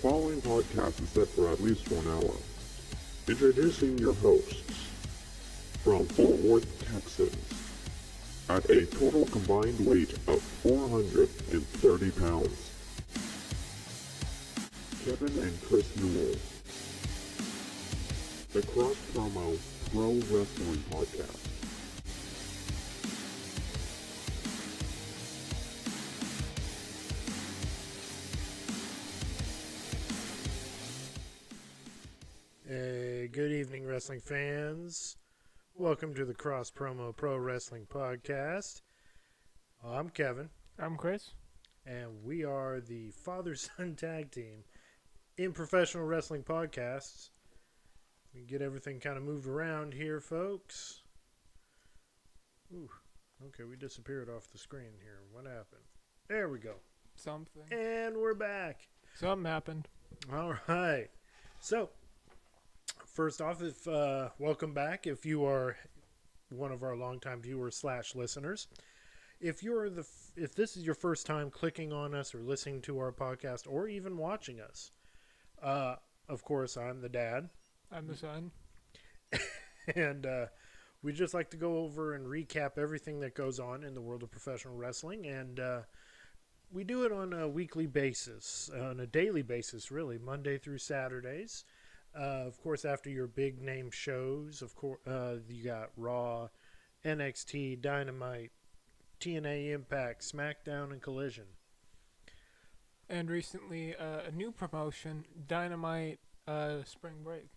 following podcast is set for at least 1 hour. Introducing your hosts, from Fort Worth, Texas, at a total combined weight of 430 pounds, Kevin and Chris Newell. The Cross Promo Pro Wrestling Podcast. Hey, good evening, wrestling fans. Welcome to the Cross Promo Pro Wrestling Podcast. I'm Kevin. I'm Chris. And we are the father-son tag team in professional wrestling podcasts. We get everything kind of moved around here, folks. Ooh, okay, we disappeared off the screen here. What happened? There we go. Something. And we're back. Something happened. All right. So, first off, welcome back if you are one of our longtime viewers / listeners. If this is your first time clicking on us or listening to our podcast or even watching us, of course, I'm the dad. I'm the son. And we just like to go over and recap everything that goes on in the world of professional wrestling. And we do it on a weekly basis, on a daily basis, really, Monday through Saturdays. Of course, after your big name shows, of course, you got Raw, NXT, Dynamite, TNA Impact, SmackDown, and Collision. And recently, a new promotion, Dynamite Spring Break.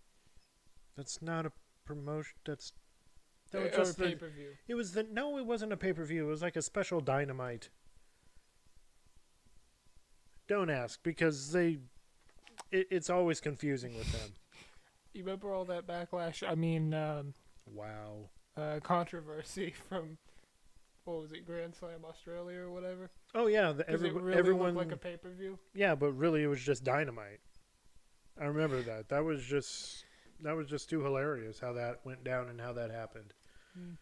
That's not a promotion. That was Or just pay-per-view. It wasn't a pay-per-view. It was like a special Dynamite. Don't ask, because it's always confusing with them. You remember all that backlash? I mean, Wow. controversy from, what was it, Grand Slam Australia or whatever? Oh yeah, It really everyone looked like a pay-per-view. Yeah, but really it was just Dynamite. I remember that. That was just too hilarious how that went down and how that happened. Mm.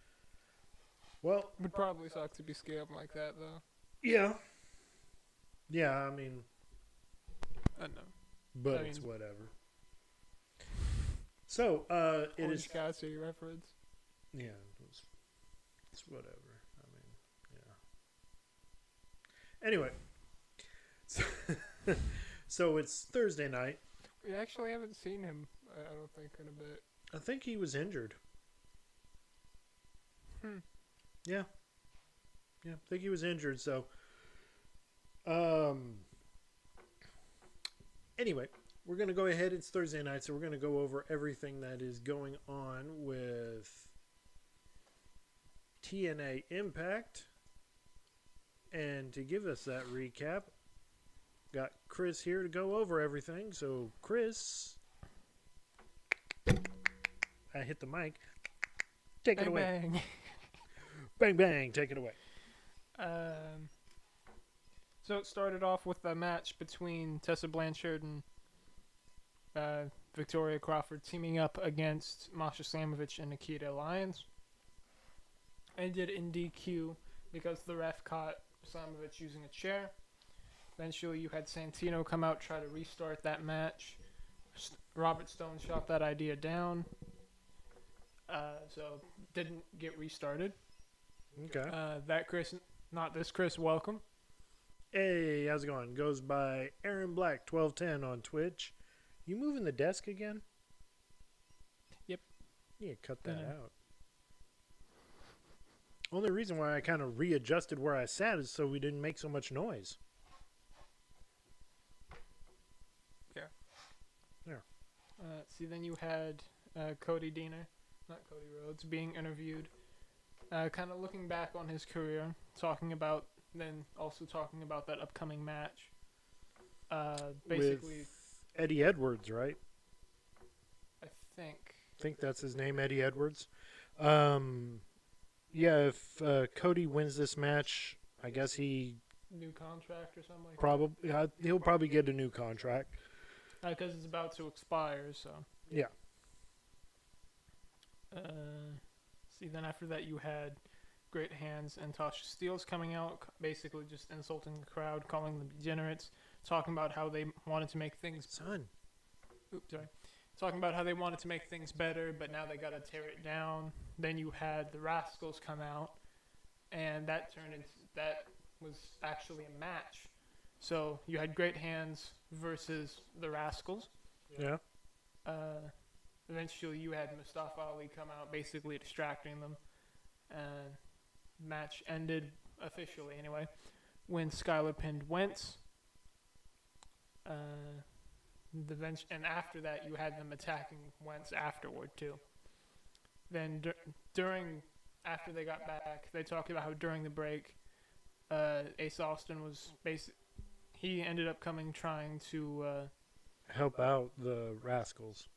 Well, Would probably suck to be scammed like that, though. yeah. Yeah, I mean, I know. but it's whatever. So, it is Scotty reference. Yeah, it's whatever. I mean, yeah. Anyway, so it's Thursday night. We actually haven't seen him, I don't think, in a bit. I think he was injured. Yeah. Yeah, I think he was injured, so anyway, we're going to go ahead. It's Thursday night, so we're going to go over everything that is going on with TNA Impact. And to give us that recap, got Chris here to go over everything. So, Chris, I hit the mic. Take it away. Bang. Bang, bang. Take it away. So it started off with a match between Tessa Blanchard and Victoria Crawford teaming up against Masha Slamovich and Nikita Lyons. Ended in DQ because the ref caught Slamovich using a chair. Eventually you had Santino come out, try to restart that match. Robert Stone shot that idea down. So didn't get restarted. Okay. Not this Chris, welcome. Hey, how's it going? Goes by Aaron Black 1210 on Twitch. You moving the desk again? Yep. Yeah, cut that out. Only reason why I kind of readjusted where I sat is so we didn't make so much noise. Yeah. There. Then you had Cody Rhodes, being interviewed, kind of looking back on his career, talking about that upcoming match. Basically, with Eddie Edwards, right? I think. I think that's his name, Eddie Edwards. Yeah, if Cody wins this match, I guess he New contract or something like probably he'll probably get a new contract. Because it's about to expire, so. Yeah. Then after that you had Great Hands and Tasha Steelz coming out, basically just insulting the crowd, calling them degenerates, talking about how they wanted to make things. Son. Oops, sorry. Talking about how they wanted to make things better, but now they got to tear it down. Then you had the Rascals come out, and that was actually a match. So you had Great Hands versus the Rascals. Yeah. Eventually, you had Mustafa Ali come out, basically distracting them. Match ended officially, anyway, when Skylar pinned Wentz. And after that, you had them attacking Wentz afterward too. Then after they got back, they talked about how during the break, Ace Austin was he ended up trying to help out the Rascals.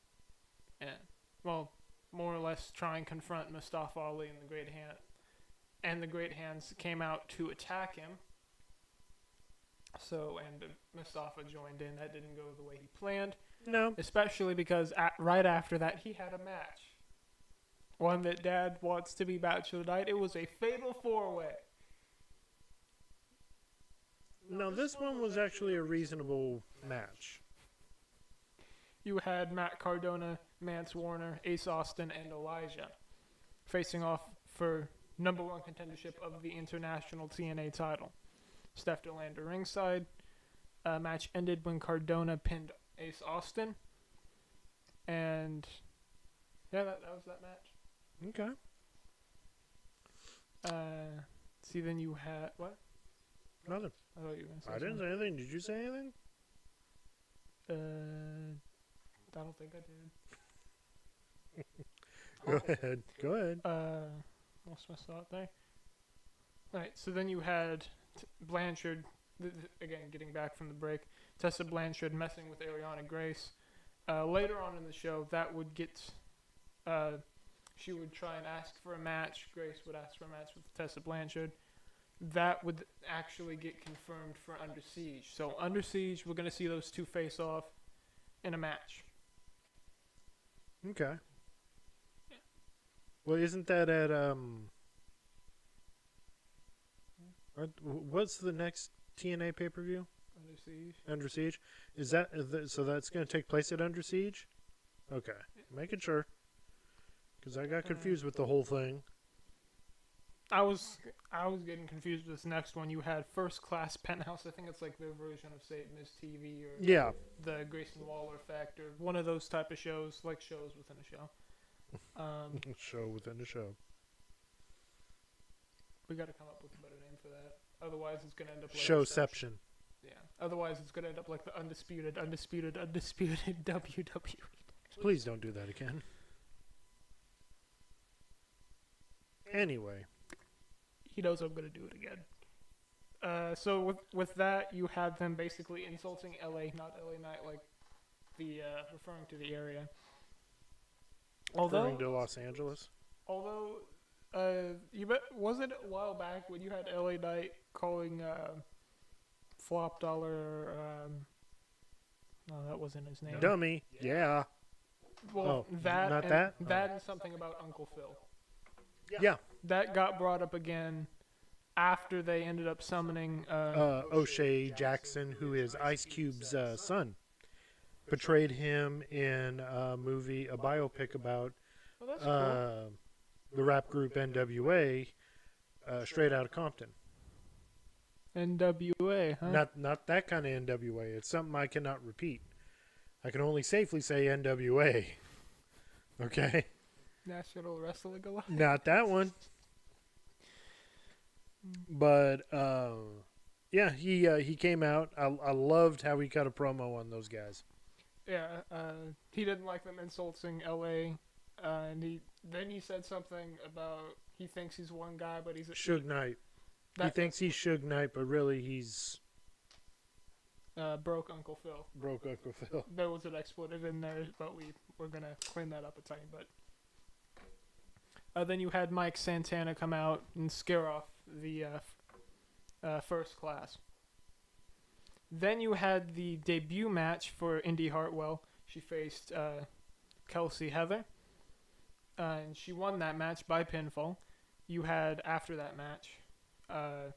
Yeah. Well, more or less try and confront Mustafa Ali and the Great Hand. And the Great Hands came out to attack him. And Mustafa joined in. That didn't go the way he planned. No. Especially because right after that, he had a match. One that Dad wants to be match of the night. It was a fatal 4-way. No, this one was actually a reasonable match. You had Matt Cardona, Mance Warner, Ace Austin, and Elijah facing off for #1 contendership of the international TNA title. Steph Delander ringside. Match ended when Cardona pinned Ace Austin. And yeah, that was that match. Okay. See, then you had what? Nothing. I thought you were gonna say I didn't say anything. Did you say anything? I don't think I did. Go ahead. Go ahead. Lost my thought there. Alright, so then you had Blanchard, again, getting back from the break. Tessa Blanchard messing with Ariana Grace. Later on in the show, that would get... she would try and ask for a match. Grace would ask for a match with Tessa Blanchard. That would actually get confirmed for Under Siege. So Under Siege, we're going to see those two face off in a match. Okay. Yeah. Well, isn't that at what's the next TNA pay-per-view? Under Siege. Under Siege. Is that so? That's going to take place at Under Siege. Okay, making sure. Because I got confused with the whole thing. I was getting confused with this next one. You had First Class Penthouse. I think it's like their version of, say, Miss TV or the Grayson Waller Effect or one of those type of shows, like shows within a show. Show within a show. We got to come up with a better name for that. Otherwise, it's going to end up like Showception. Yeah. Otherwise, it's going to end up like the undisputed WWE. Please don't do that again. Anyway. He knows I'm going to do it again. So with that, you had them basically insulting LA, not LA Knight, like the referring to the area. Referring to Los Angeles. Although, was it a while back when you had LA Knight calling Flop Dollar? No, that wasn't his name. Dummy. Yeah. Well, that and something about Uncle Phil. Yeah. That got brought up again after they ended up summoning O'Shea Jackson, who is Ice Cube's son. Portrayed him in a biopic about cool. the rap group NWA, straight out of Compton. NWA, huh? Not that kind of NWA. It's something I cannot repeat. I can only safely say NWA. Okay? National Wrestling Alliance. Not that one. But yeah, he came out. I loved how he cut a promo on those guys. Yeah, he didn't like them insulting LA, and he said something about he thinks he's one guy, but he's a Suge Knight. He thinks he's Suge Knight, but really he's broke Uncle Phil. Broke Uncle Phil. There was an expletive in there, but we're gonna clean that up a tiny bit. Then you had Mike Santana come out and scare off the First Class. Then you had the debut match for Indy Hartwell. She faced Kelsey Heather, and she won that match by pinfall. You had, after that match, after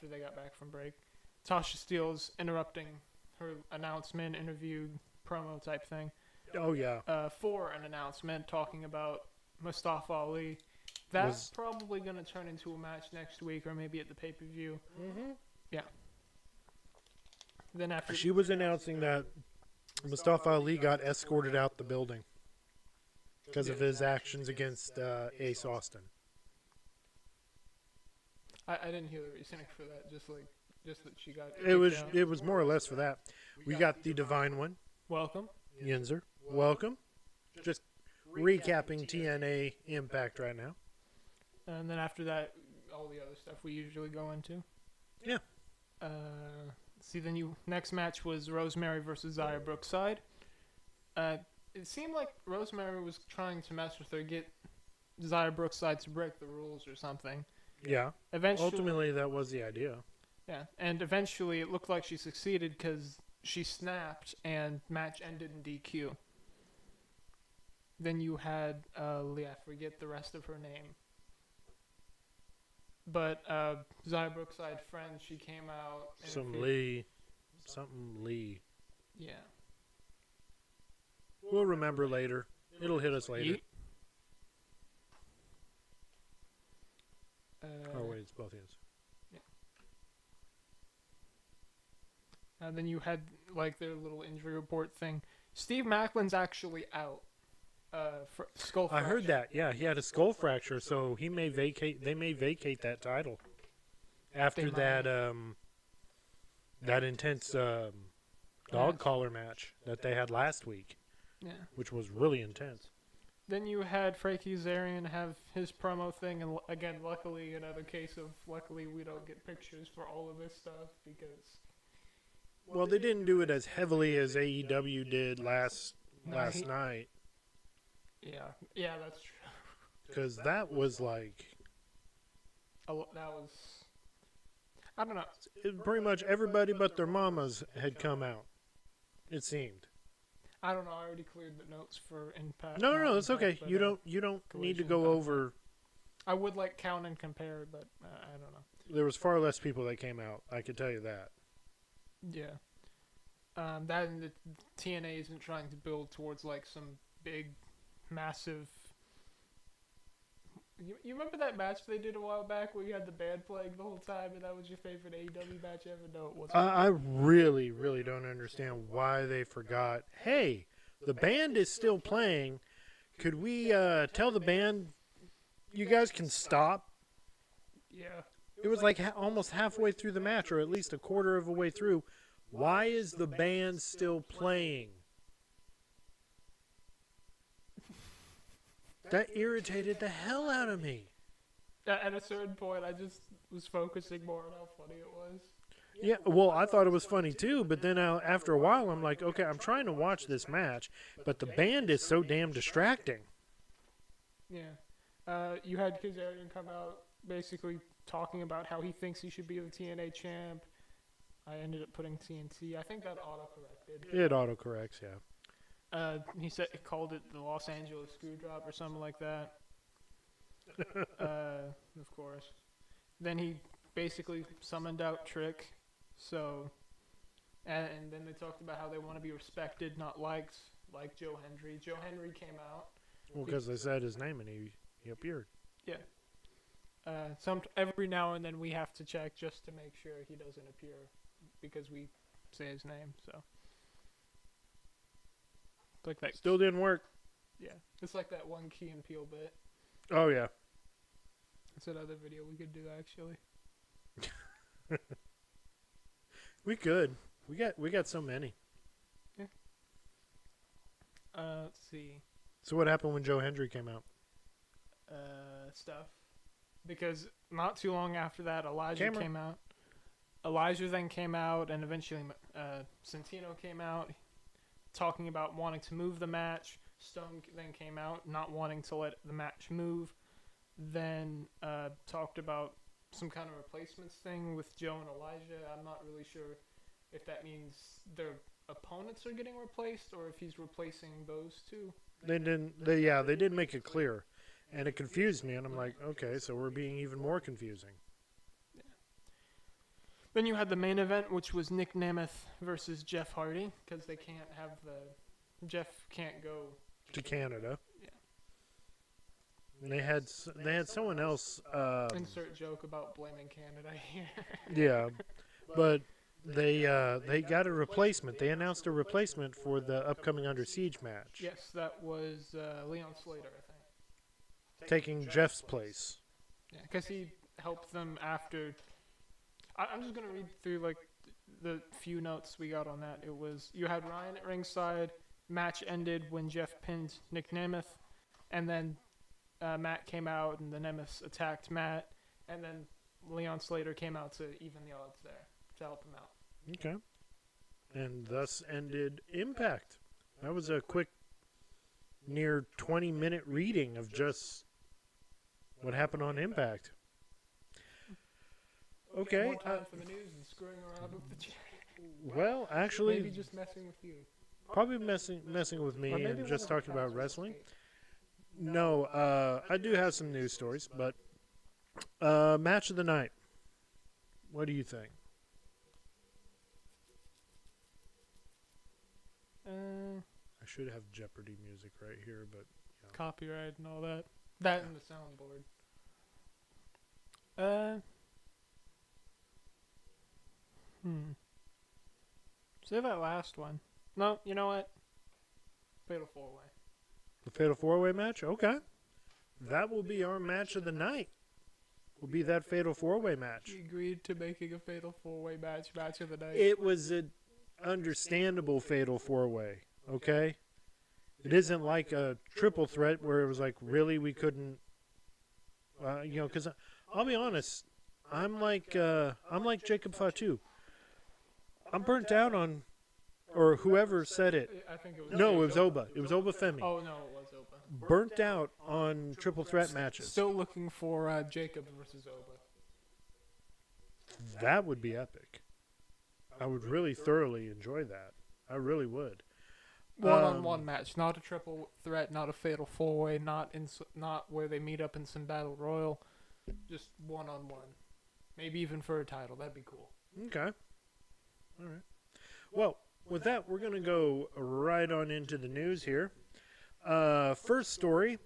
they got back from break, Tasha Steele's interrupting her announcement, interview, promo type thing. Oh yeah. For an announcement talking about Mustafa Ali. That's probably going to turn into a match next week or maybe at the pay-per-view. Mm-hmm. Yeah. Then after She was announcing that Mustafa Ali got escorted out the building because of his actions against Ace Austin. I didn't hear the reasoning for that. Just that she got. It was more or less for that. We got the Divine One, Welcome. Yinzer. Welcome. Just recapping TNA Impact right now. And then after that, all the other stuff we usually go into. Yeah. See, then next match was Rosemary versus Xia Brookside. It seemed like Rosemary was trying to mess with her, get Xia Brookside to break the rules or something. Yeah. Eventually, Ultimately, that was the idea. yeah, and eventually it looked like she succeeded because she snapped and match ended in DQ. Then you had I forget the rest of her name. But Xia Brookside friend, she came out. Something Lee. Yeah. We'll remember later. It'll hit us later. Oh wait, it's both hands. And then you had like their little injury report thing. Steve Macklin's actually out. For skull fracture. I heard that. Yeah, he had a skull fracture, so he may vacate. They may vacate that title after that that intense dog collar match that they had last week. Yeah. Which was really intense. Then you had Frankie Kazarian have his promo thing, and again, luckily, another case of luckily we don't get pictures for all of this stuff because. Well, they didn't do it as heavily as AEW did last night. Yeah, that's true. Because that was like. That was. I don't know. Pretty much everybody but their mamas had come out. It seemed. I don't know. I already cleared the notes for Impact. No, that's okay. You don't need to go over. I would like count and compare, but I don't know. There was far less people that came out. I can tell you that. Yeah. That and the TNA isn't trying to build towards like some big, massive. You remember that match they did a while back where you had the band playing the whole time and that was your favorite AEW match ever? No, it wasn't. I really, really don't understand why they forgot. Hey, the band is still playing. Could we tell the band you guys can stop? Yeah. It was like almost halfway through the match, or at least a quarter of a way through. Why is the band still playing? That irritated the hell out of me. At a certain point, I just was focusing more on how funny it was. Yeah, well, I thought it was funny too, but then after a while, I'm like, okay, I'm trying to watch this match, but the band is so damn distracting. Yeah. You had Kazarian come out basically talking about how he thinks he should be the TNA champ. I ended up putting TNT. I think that auto-corrected. It auto-corrects, yeah. He called it the Los Angeles Screwdrop or something like that. Of course. Then he basically summoned out Trick. So, and then they talked about how they want to be respected, not liked, like Joe Hendry. Joe Hendry came out. Well, because they said his name and he appeared. Yeah. Every now and then we have to check just to make sure he doesn't appear because we say his name. So, it's like that. Still didn't work. Yeah, it's like that one Key and Peele bit. Oh yeah. That's another video we could do actually. We could. We got so many. Yeah. Let's see. So what happened when Joe Hendry came out? Stuff. Because not too long after that, Elijah came out. Elijah then came out, and eventually Santino came out, talking about wanting to move the match. Stone then came out, not wanting to let the match move. Then talked about some kind of replacements thing with Joe and Elijah. I'm not really sure if that means their opponents are getting replaced or if he's replacing those two. They didn't make it clear. And it confused me, and I'm like, okay, so we're being even more confusing. Yeah. Then you had the main event, which was Nick Nemeth versus Jeff Hardy, because they can't have Jeff can't go To Canada. Yeah. And they had someone else. Insert joke about blaming Canada here. Yeah, but they got a replacement. They announced a replacement for the upcoming Under Siege match, Yes, that was Leon Slater, I think. taking Jeff's place. Yeah, because he helped them after. I'm just gonna read through like the few notes we got on that. It was you had Ryan at ringside. Match ended when Jeff pinned Nick Nemeth, and then Matt came out and the Nemeths attacked Matt, and then Leon Slater came out to even the odds there to help him out. Okay. And thus ended Impact. That was a quick, near 20-minute reading of just what happened on Impact. Okay. More time for the news and screwing around with the chat. Well, actually, Maybe just messing with you. probably messing with me Or maybe and one just of the talking about cats wrestling. escaped. No, I do have some news stories, but match of the night. What do you think? I should have Jeopardy music right here, but Copyright and all that. That and the soundboard. Say that last one. No, you know what? Fatal 4-way. the Fatal 4-Way match? Okay. That will be our match of the night. Will be that Fatal 4-Way match. We agreed to making a Fatal 4-way match of the night. It was an understandable Fatal 4-Way, okay? It isn't like a triple threat where it was like, really, we couldn't, because I'll be honest, I'm like Jacob Fatu. I'm burnt out on, or whoever said it. I think it was. No, it was Oba. It was Oba Femi. Oh no, it was Oba. Burnt out on triple threat matches. Still looking for Jacob versus Oba. That would be epic. I would really thoroughly enjoy that. I really would. One-on-one match, not a triple threat, not a fatal 4-way, not where they meet up in some battle royal, just one-on-one. Maybe even for a title. That'd be cool. Okay. All right. Well, with that, we're going to go right on into the news here. First story.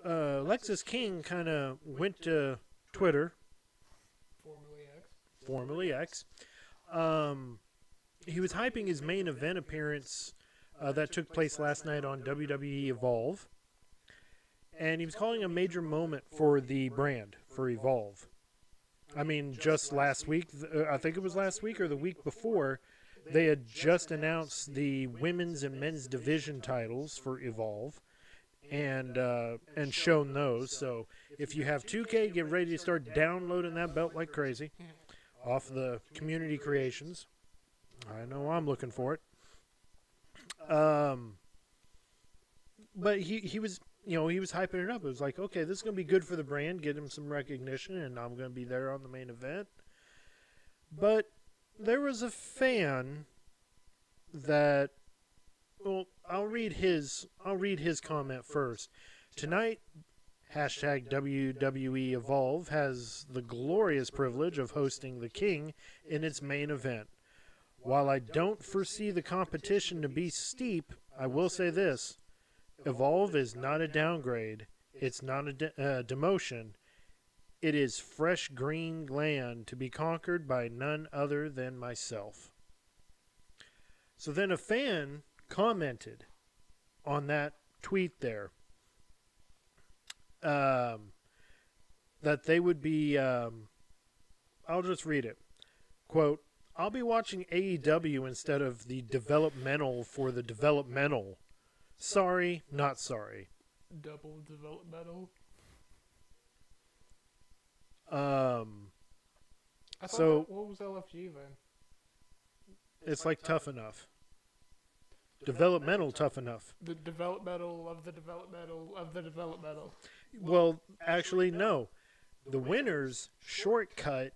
Alexis King kind of went to Twitter, formerly X. He was hyping his main event appearance that took place last night on WWE Evolve. And he was calling a major moment for the brand, for Evolve. I mean, just last week, I think it was last week or the week before, they had just announced the women's and men's division titles for Evolve and shown those. So if you have 2K, get ready to start downloading that belt like crazy off the community creations. I know I'm looking for it. But he was, he was hyping it up. It was like, okay, this is going to be good for the brand, get him some recognition, and I'm going to be there on the main event. But there was a fan that, well, I'll read his comment first. Tonight, hashtag WWE Evolve has the glorious privilege of hosting the King in its main event. While I don't foresee the competition to be steep, I will say this. Evolve is not a downgrade. It's not a demotion. It is fresh green land to be conquered by none other than myself. So then a fan commented on that tweet there that they would be, I'll just read it. Quote, I'll be watching AEW instead of the developmental for the developmental. Sorry, not sorry. Double developmental. So what was LFG then? it's like tough enough. Developmental tough enough. The developmental of the developmental of the developmental. Well, actually, no. The winners shortcut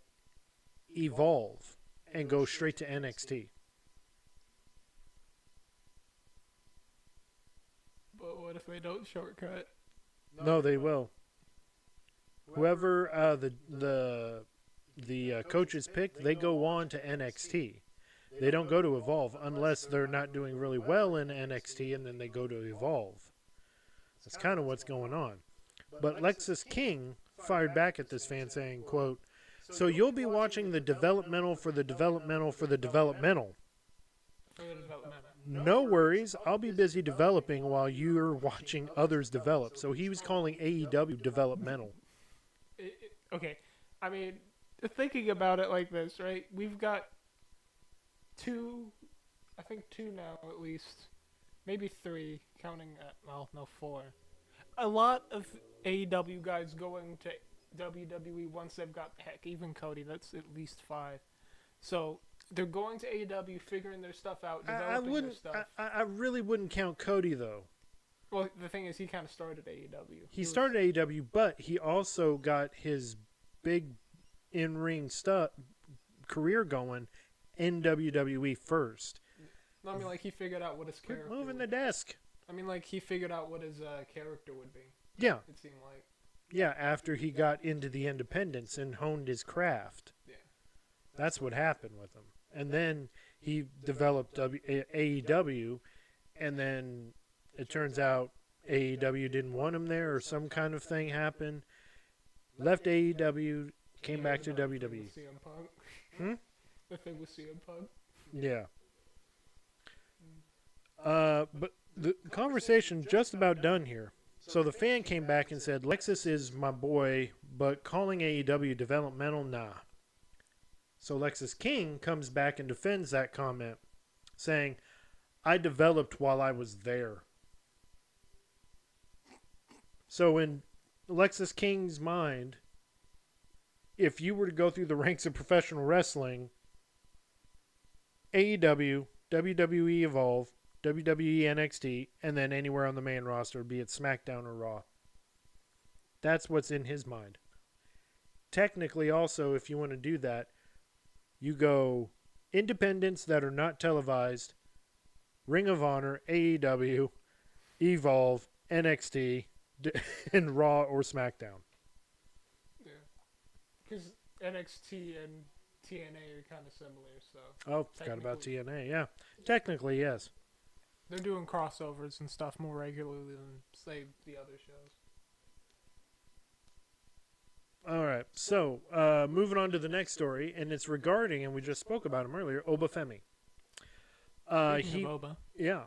Evolve and go straight to NXT. But what if they don't shortcut? No, they will. whoever the coaches pick, they go on to NXT. They don't go to Evolve unless they're not doing really well in NXT, and then they go to Evolve. That's kind of what's going on. But Alexis King fired back at this fan saying, quote, "So you'll be watching the developmental for the developmental for the developmental. For the developmental. No worries, I'll be busy developing while you're watching others develop." So he was calling AEW developmental. Okay, I mean, thinking about it like this, right? We've got two now at least, maybe three, counting four. A lot of AEW guys going to WWE once they've got, heck, even Cody, that's at least 5. So they're going to AEW, figuring their stuff out, developing their stuff. I really wouldn't count Cody, though. Well, the thing is, he kind of started AEW. He started AEW, but he also got his big in-ring career going in WWE first. No, I mean, like, he figured out what his character Quit moving the would desk. I mean, like, he figured out what his character would be, Yeah. it seemed like. Yeah, after he got into the independents and honed his craft. Yeah. That's what happened with him. And then he developed AEW, and then it turns out AEW didn't want him there, or some kind of thing happened. Left AEW, came back to WWE. CM Punk. Hmm? The thing with CM Punk. Yeah. But the conversation just about done here. So the fan came back and said, "Lexus is my boy, but calling AEW developmental, nah." So Lexus King comes back and defends that comment, saying, "I developed while I was there." So in Lexus King's mind, if you were to go through the ranks of professional wrestling, AEW, WWE Evolve, WWE NXT, and then anywhere on the main roster, be it SmackDown or Raw. That's what's in his mind. Technically, also, if you want to do that, you go independents that are not televised, Ring of Honor, AEW, Evolve, NXT, and Raw or SmackDown. Yeah. Because NXT and TNA are kind of similar, so. Oh, forgot about TNA, yeah. Technically, yes. They're doing crossovers and stuff more regularly than, say, the other shows. All right, so moving on to the next story, and it's regarding, and we just spoke about him earlier, Obafemi. Speaking of Oba. Yeah.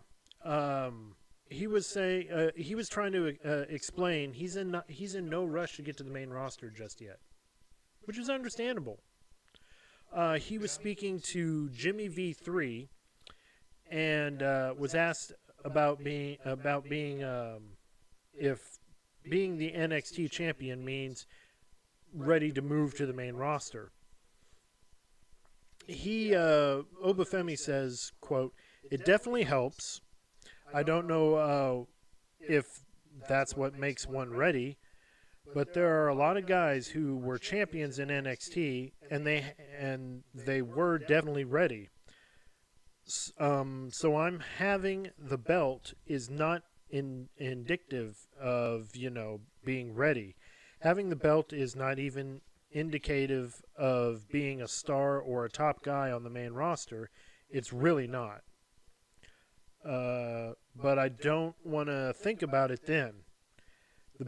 He was trying to explain he's in no rush to get to the main roster just yet, which is understandable. He was speaking to Jimmy V3, and was asked about being if being the NXT champion means ready to move to the main roster. Obafemi says, quote, "It definitely helps. I don't know if that's what makes one ready, but there are a lot of guys who were champions in NXT, and they were definitely ready. So I'm having the belt is not indicative of, being ready. Having the belt is not even indicative of being a star or a top guy on the main roster. It's really not. But I don't want to think about it then. The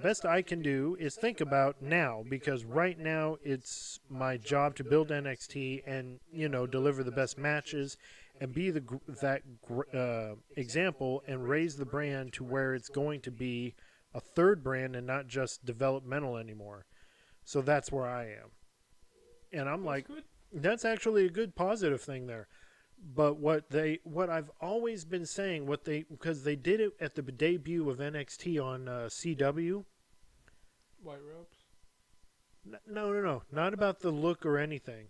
best I can do is think about now, because right now it's my job to build NXT and deliver the best matches and be that example and raise the brand to where it's going to be a third brand and not just developmental anymore. So that's where I am." And I'm like, Good. that's actually a good positive thing there. But what I've always been saying, because they did it at the debut of NXT on CW. White ropes. No, not about the look or anything.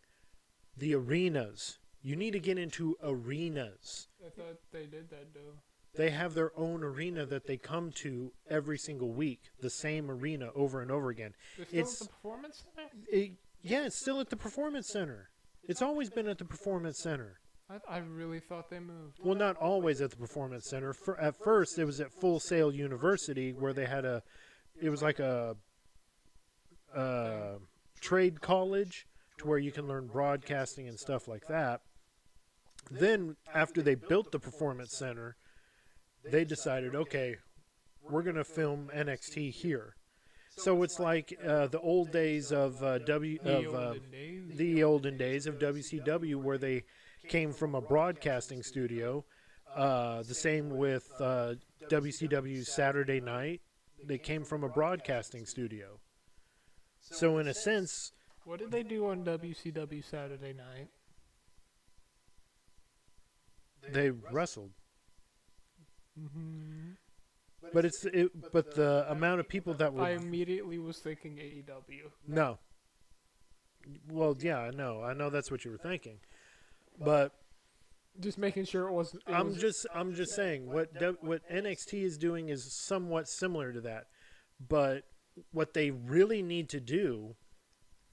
The arenas. You need to get into arenas. I thought they did that, though. They have their own arena that they come to every single week. The same arena over and over again. They're still at the Performance Center? Yeah, it's still at the Performance Center. It's always been at the Performance Center. I really thought they moved. Well, not always at the Performance Center. At first, it was at Full Sail University, where they had it was like a trade college to where you can learn broadcasting and stuff like that. Then, after they built the Performance Center, they decided, okay, we're going to film NXT here. So it's like the old days of the olden days of WCW, where they came from a broadcasting studio. The same with WCW Saturday Night. They came from a broadcasting studio. So in a sense, What did they do on WCW Saturday Night? they wrestled. Mm-hmm. But the amount of people that I were immediately was thinking AEW. no. Well, yeah, I know that's what you were thinking, but Just making sure it wasn't. I'm just saying what NXT is doing is somewhat similar to that, but what they really need to do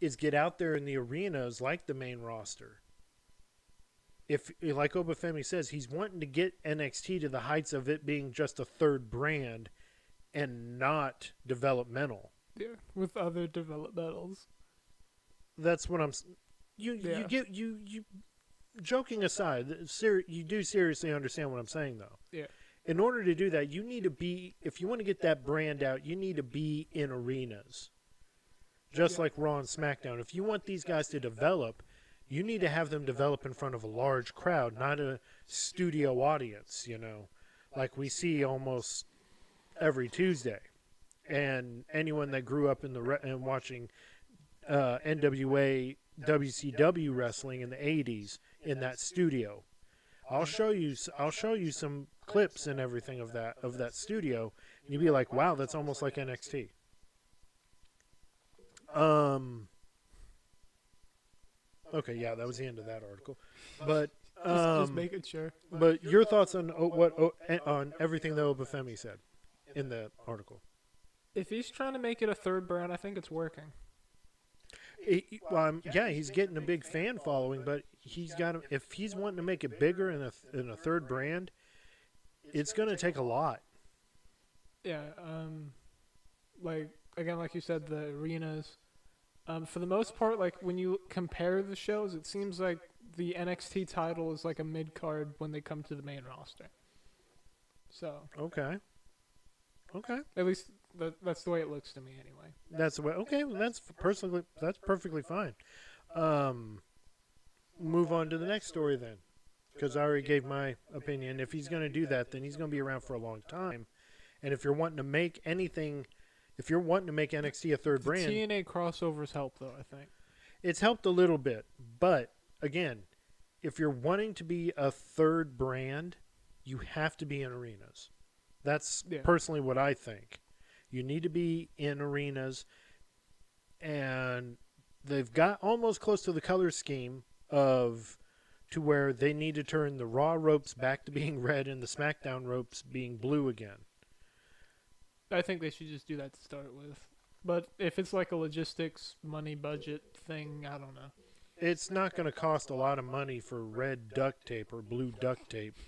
is get out there in the arenas like the main roster. If, like Obafemi says, he's wanting to get NXT to the heights of it being just a third brand and not developmental. Yeah, with other developmentals. That's what I'm. You joking aside, you do seriously understand what I'm saying, though. Yeah. In order to do that, you need to be. If you want to get that brand out, you need to be in arenas, just like Raw and SmackDown. If you want these guys to develop, you need to have them develop in front of a large crowd, not a studio audience, like we see almost every Tuesday. And anyone that grew up in and watching NWA, WCW wrestling in the 80s in that studio, I'll show you some clips and everything of that studio, and you'll be like, wow, that's almost like NXT. Okay, yeah, that was the end of that article. But Just making sure. But your thoughts on on everything that Obafemi said in the article? If he's trying to make it a third brand, I think it's working. Yeah, he's getting a big fan following, but if he's wanting to make it bigger in a third brand, it's going to take a lot. Yeah, like you said, the arenas. For the most part, like when you compare the shows, it seems like the NXT title is like a mid card when they come to the main roster. So okay, at least that's the way it looks to me, anyway. That's the way. Okay, well, that's perfectly fine. Move on to the next story then, because I already gave my opinion. If he's going to do that, then he's going to be around for a long time. And if you're wanting to make anything, if you're wanting to make NXT a third brand, TNA crossovers help, though, I think. It's helped a little bit. But, again, if you're wanting to be a third brand, you have to be in arenas. That's personally what I think. You need to be in arenas, and they've got almost close to the color scheme to where they need to turn the Raw ropes back to being red and the SmackDown ropes being blue again. I think they should just do that to start with. But if it's like a logistics, money, budget thing, I don't know. It's not going to cost a lot of money for red duct tape or blue duct tape.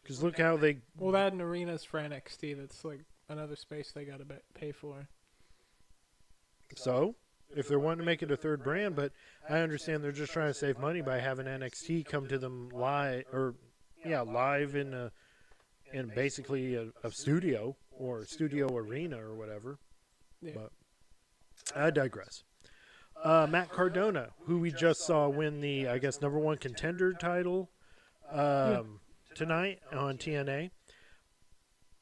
Because look how they... Well, that and arenas for NXT, that's like another space they got to pay for. So, if they're wanting to make it a third brand, but I understand they're just trying to save money by having NXT come to them live in basically a studio or studio arena or whatever. Yeah. But I digress. Matt Cardona, who we just saw win the, I guess, number one contender title tonight on TNA.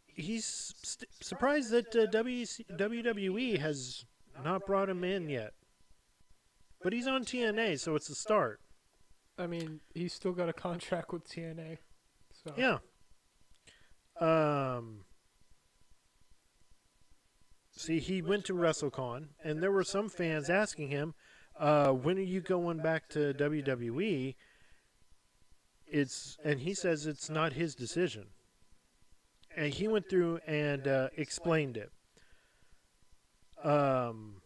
He's surprised that WWE has not brought him in yet. But he's on TNA, so it's a start. I mean, he's still got a contract with TNA. So. Yeah. See, he went to WrestleCon, and there were some fans asking him, when are you going back to WWE? And he says it's not his decision. And he went through and explained it. And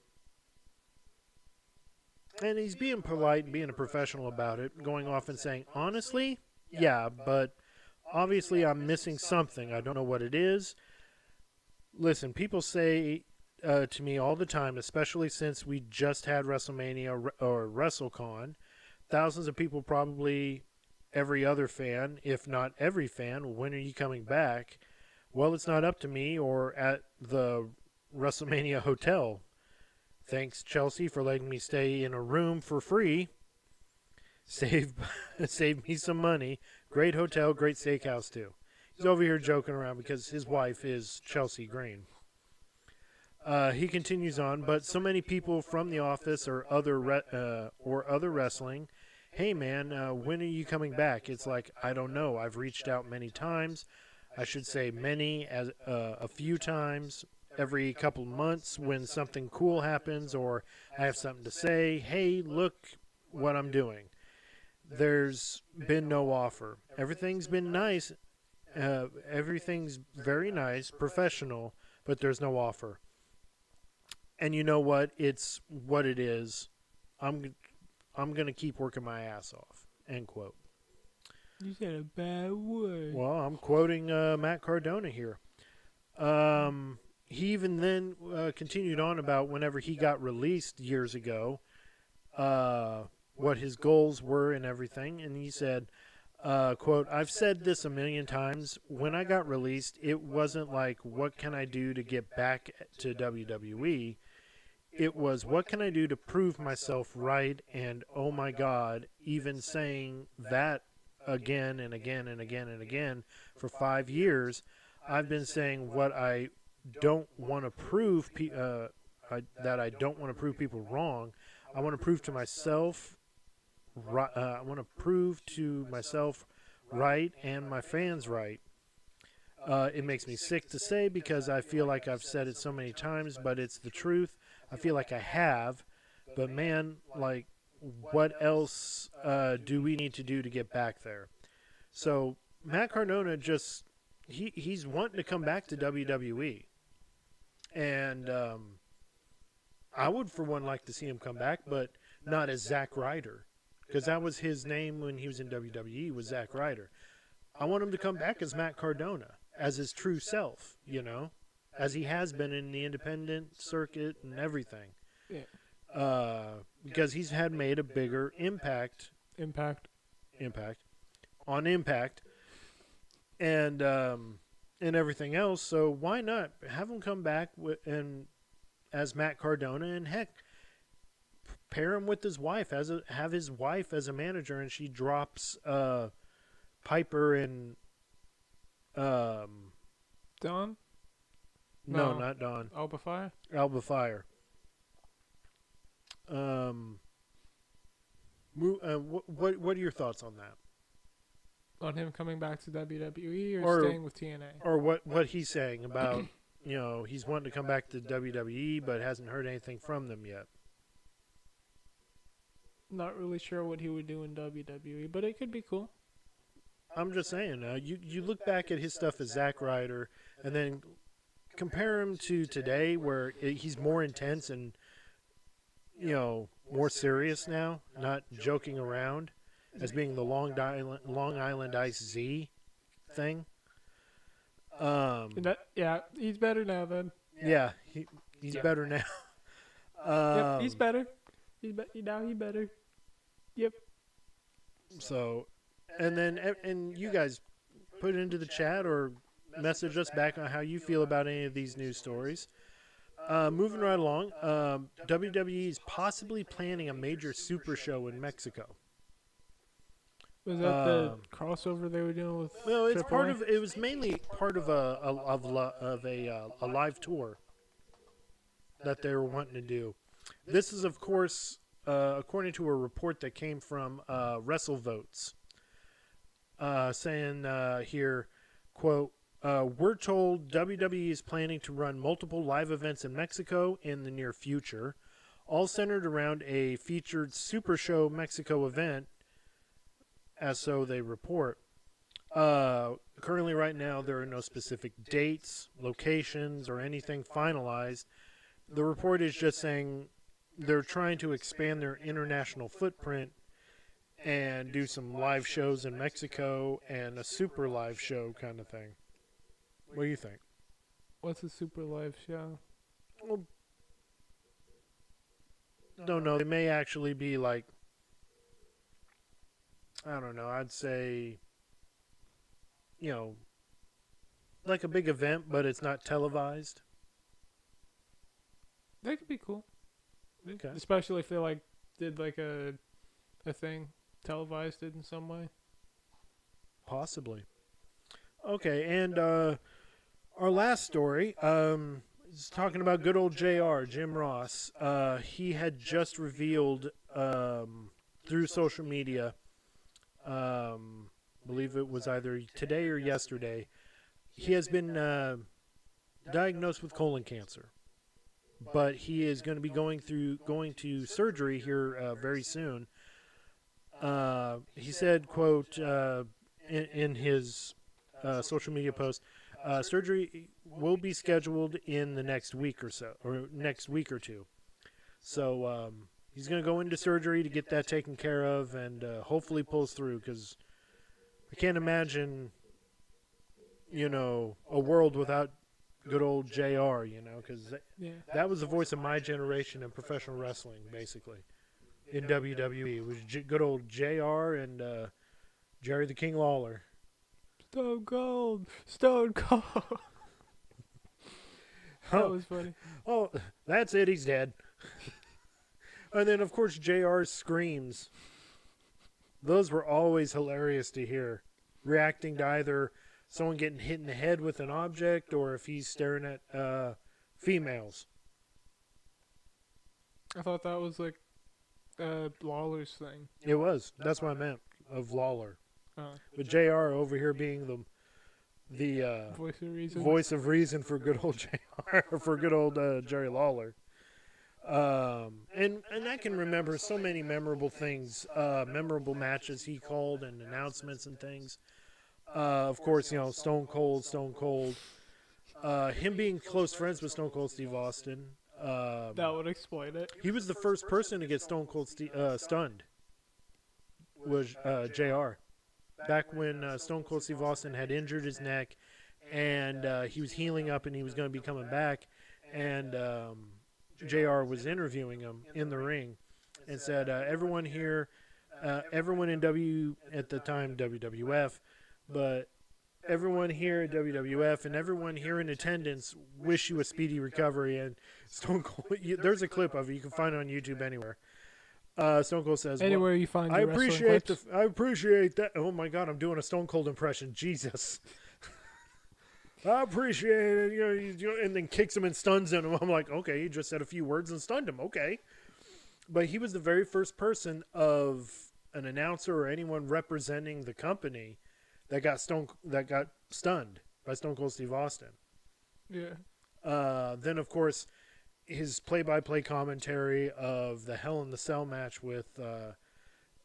he's being polite and being a professional about it, going off and saying, honestly, yeah, but obviously I'm missing something. I don't know what it is. Listen, people say to me all the time, especially since we just had WrestleMania or WrestleCon. Thousands of people, probably every other fan, if not every fan, when are you coming back? Well, it's not up to me or at the WrestleMania hotel. Thanks, Chelsea, for letting me stay in a room for free. Save me some money. Great hotel, great steakhouse, too. He's over here joking around because his wife is Chelsea Green. He continues on, but so many people from the office or other wrestling, hey man, when are you coming back? It's like, I don't know. I've reached out many times. I should say many, as a few times every couple of months when something cool happens or I have something to say. Hey, look what I'm doing. There's been no offer. Everything's been nice. Everything's very nice, professional, but there's no offer. And you know what? It's what it is. I'm going to keep working my ass off. End quote. You said a bad word. Well, I'm quoting Matt Cardona here. He even then continued on about whenever he got released years ago, what his goals were and everything. And he said, quote, I've said this a million times. When I got released, it wasn't like, what can I do to get back to WWE? It was, what can I do to prove myself right? And, oh my God, even saying that again and again and again and again for 5 years, I've been saying what I don't want to prove, that I don't want to prove people wrong. I want to prove to myself, I want to prove to myself right and my fans right. It makes me sick to say because I feel like I've said it so many times, but it's the truth. I feel like I have, but man, like, what else do we need to do to get back there? So Matt Cardona just, he's wanting to come back to WWE. And I would, for one, like to see him come back, but not as Zack Ryder, because that was his name when he was in WWE, was Zack Ryder. I want him to come back as Matt Cardona, as his true self, you know, as he has been in the independent circuit and everything. Yeah. Because he's had made a bigger impact on Impact and everything else. So why not have him come back and as Matt Cardona, and heck, pair him with his wife, have his wife as a manager, and she drops Piper and Dawn? No, not Dawn. Alba Fire? Alba Fire. What are your thoughts on that? On him coming back to WWE or staying with TNA? Or what he's saying about, you know, he's wanting to come back to WWE but hasn't heard anything from them yet. Not really sure what he would do in WWE, but it could be cool. I'm just saying, you look back at his stuff as Zack Ryder and then compare him to today where he's more intense and, you know, more serious now, not joking around as being the Long Island Ice Z thing. Yeah, he's better now then. Yeah, he's better now. Yep, he's better. He's better. Yep. So, and you guys put it into the chat or message us back on how you feel about any of these news stories. Moving right along, WWE is possibly planning a major super show in Mexico. Was that the crossover they were doing with? Well, it's AAA? part of. It was mainly part of a live tour that they were wanting to do. This is, of course, according to a report that came from WrestleVotes, saying here, quote, we're told WWE is planning to run multiple live events in Mexico in the near future, all centered around a featured Super Show Mexico event, as so they report. Currently, right now, there are no specific dates, locations, or anything finalized. The report is just saying they're trying to expand their international footprint and do some live shows in Mexico and a super live show kind of thing. What do you think? What's a super live show? Well, don't know. They may actually be like, I don't know. I'd say, like a big event, but it's not televised. That could be cool. Okay. Especially if they like did like a thing, televised it in some way. Possibly. Okay, and our last story is talking about good old JR, Jim Ross. He had just revealed through social media, believe it was either today or yesterday, he has been diagnosed with colon cancer. But he is going to be going to surgery here very soon. He said, quote, in his social media post, surgery will be scheduled in the next week or so, or next week or two. So he's going to go into surgery to get that taken care of, and hopefully pulls through, because I can't imagine, a world without good old JR, because that was the voice of my generation in professional wrestling, basically, in WWE. It was good old JR and Jerry the King Lawler. Stone Cold. That was funny. Oh, that's it. He's dead. And then, of course, JR's screams. Those were always hilarious to hear. Reacting to either someone getting hit in the head with an object, or if he's staring at females. I thought that was like Lawler's thing. It was. That's what I meant, of Lawler. Oh. But JR over here being the Voice of reason. voice of reason for good old JR, for good old Jerry Lawler. And I can remember so many memorable things, memorable matches he called and announcements and things. Of course, Stone Cold. Him being close friends with Stone Cold Steve Austin. That would explain it. He was the first person to get Stone Cold stunned. Was JR. Back when Stone Cold Steve Austin had injured his neck, and he was healing up, and he was going to be coming back, and JR was interviewing him in the ring, and said, everyone here, everyone in at the time WWF, but everyone here at WWF and everyone here in attendance wish you a speedy recovery. And Stone Cold, there's a clip of it, you can find it on YouTube anywhere. Stone Cold says, anywhere you find your I appreciate that. Oh my God, I'm doing a Stone Cold impression. Jesus. I appreciate it. And then kicks him and stuns him. I'm like, okay, he just said a few words and stunned him. Okay. But he was the very first person of an announcer or anyone representing the company that got stunned by Stone Cold Steve Austin. Yeah. Then, of course, his play-by-play commentary of the Hell in the Cell match with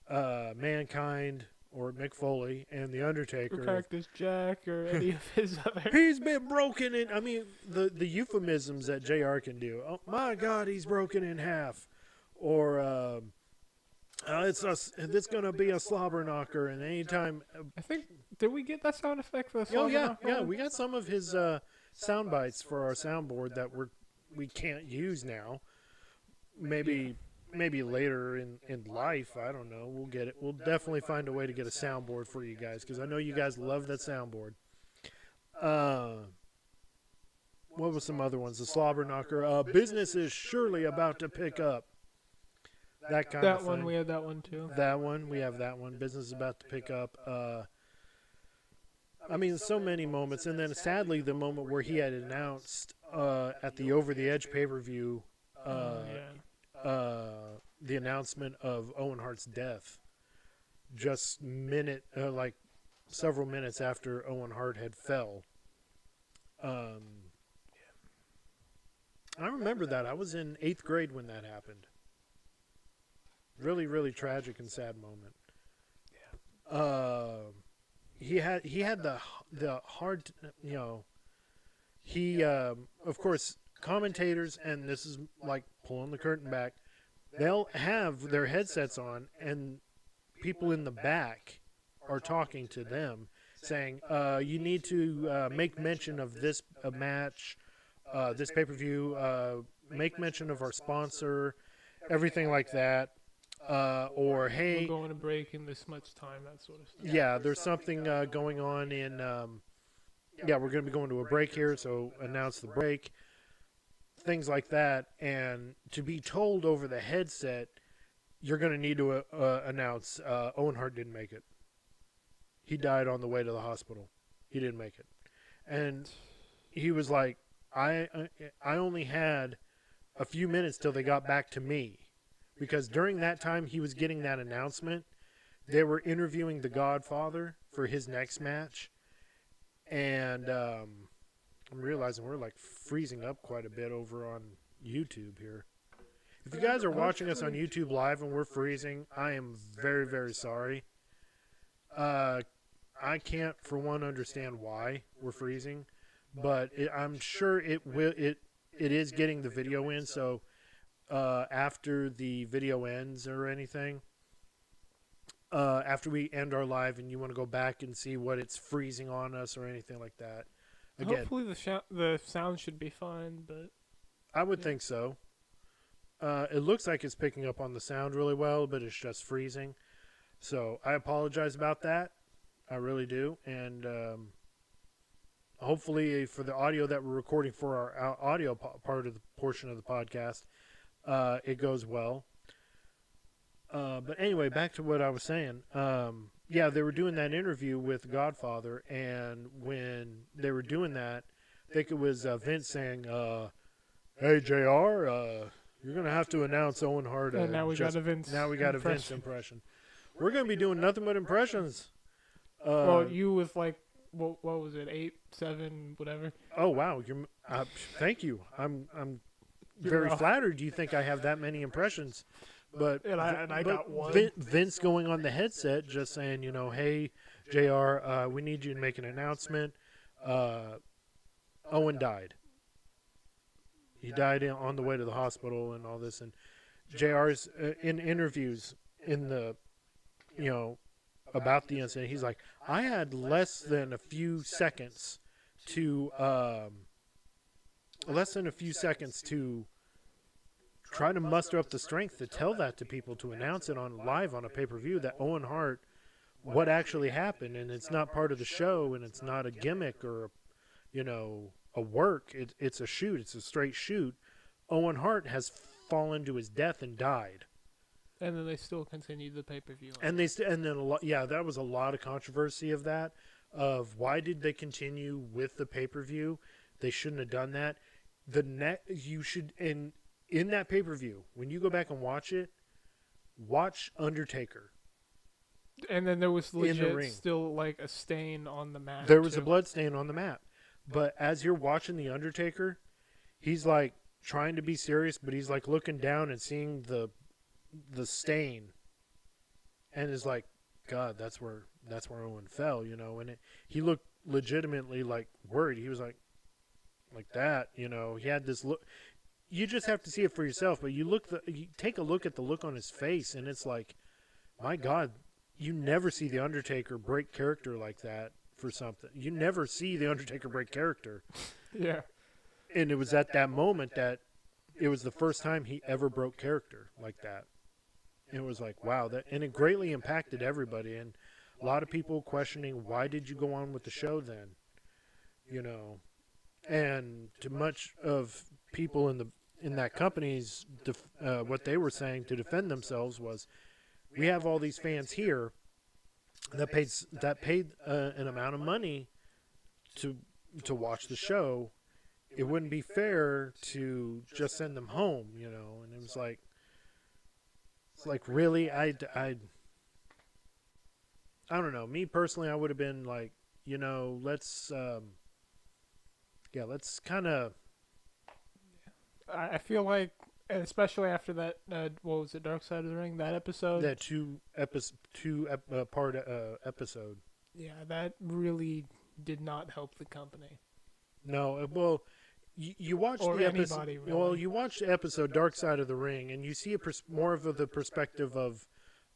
Mankind or Mick Foley and The Undertaker. Or Cactus Jack or any of his other... He's been broken in... I mean, the euphemisms that JR can do. Oh, my God, he's broken in half. Or, it's going to be a slobber knocker. And anytime... I think... Did we get that sound effect for the slobber knocker? Yeah. We got some of his sound bites for our soundboard that we can't use now. Maybe later in life, I don't know. We'll get it. We'll definitely find a way to get a soundboard for you guys, because I know you guys love that soundboard. What was some other ones? The slobber knocker. Business is surely about to pick up. That kind of thing. That one, we had that one too. That one, we have that one. Business is about to pick up. I mean, so many moments. And then, sadly, the moment where he had announced at the Over the Edge pay-per-view the announcement of Owen Hart's death, just several minutes after Owen Hart had fell. I remember that. I was in 8th grade when that happened. Really, really tragic and sad moment. Yeah. He had the hard, of course, commentators, and this is like pulling the curtain back, they'll have their headsets on, and people in the back are talking to them, saying, you need to make mention of this match, this pay-per-view, make mention of our sponsor, everything like that. Or, hey, we're going to break in this much time, that sort of stuff. yeah, there's something going on in, yeah, we're going to be going to a break here, so announce the break. Things like that. And to be told over the headset, you're going to need to announce Owen Hart didn't make it. He died on the way to the hospital. He didn't make it. And he was like, I only had a few minutes till they got back to me. Because during that time he was getting that announcement, they were interviewing The Godfather for his next match. And I'm realizing we're like freezing up quite a bit over on YouTube here. If you guys are watching us on YouTube live and we're freezing, I am very, very sorry. I can't, for one, understand why we're freezing, but I'm sure it is getting the video in. So after the video ends or anything, after we end our live, and you want to go back and see what it's freezing on us or anything like that, again, hopefully the sound should be fine, but I would think so. It looks like it's picking up on the sound really well, but it's just freezing. So I apologize about that. I really do. And hopefully for the audio that we're recording for our audio part of the portion of the podcast, it goes well. But anyway, back to what I was saying. Yeah, they were doing that interview with Godfather, and when they were doing that, I think it was Vince saying, hey, JR, you're going to have to announce Owen Hart. now we got a Vince impression. We're going to be doing nothing but impressions. Well, you with like, what was it, 8, 7, whatever? Oh, wow. Thank you. I'm very flattered you think I have that many impressions. But I got one. Vince going on the headset just saying, hey, JR, we need you to make an announcement. Owen died. He died on the way to the hospital and all this. And JR's in interviews in the, about the incident, he's like, I had less than a few seconds to try to muster up the strength to tell that to people, to announce it on live on a pay-per-view that Owen Hart, what actually happened, and it's not part of the show, and it's not a gimmick or a work. It's a shoot. It's a straight shoot. Owen Hart has fallen to his death and died. And then they still continued the pay-per-view. And that was a lot of controversy of that. Of why did they continue with the pay-per-view? They shouldn't have done that. You should, in that pay-per-view, when you go back and watch it, watch Undertaker. And then there was legit still like a stain on the mat. There was a blood stain on the mat. But as you're watching the Undertaker, he's like trying to be serious, but he's like looking down and seeing the stain, and is like, God, that's where Owen fell, and he looked legitimately like worried. He was like that, he had this look. You just have to see it for yourself, but you take a look at the look on his face, and it's like, my God, you never see the Undertaker break character like that for something. You never see the Undertaker break character. Yeah. And it was at that moment that it was the first time he ever broke character like that. And it was like, wow, and it greatly impacted everybody. And a lot of people questioning, why did you go on with the show then? And to much of people in that company's, what they were saying to defend themselves was, we have all these fans here that paid an amount of money to watch the show. It wouldn't be fair to just send them home, And it was like, really, I don't know. Me personally, I would have been like, let's kind of. I feel like, especially after that, what was it, Dark Side of the Ring, that episode? That part episode. Yeah, that really did not help the company. No, well, you watch the episode. Really. Well, you watch the episode Dark Side of the Ring, and you see more of the perspective of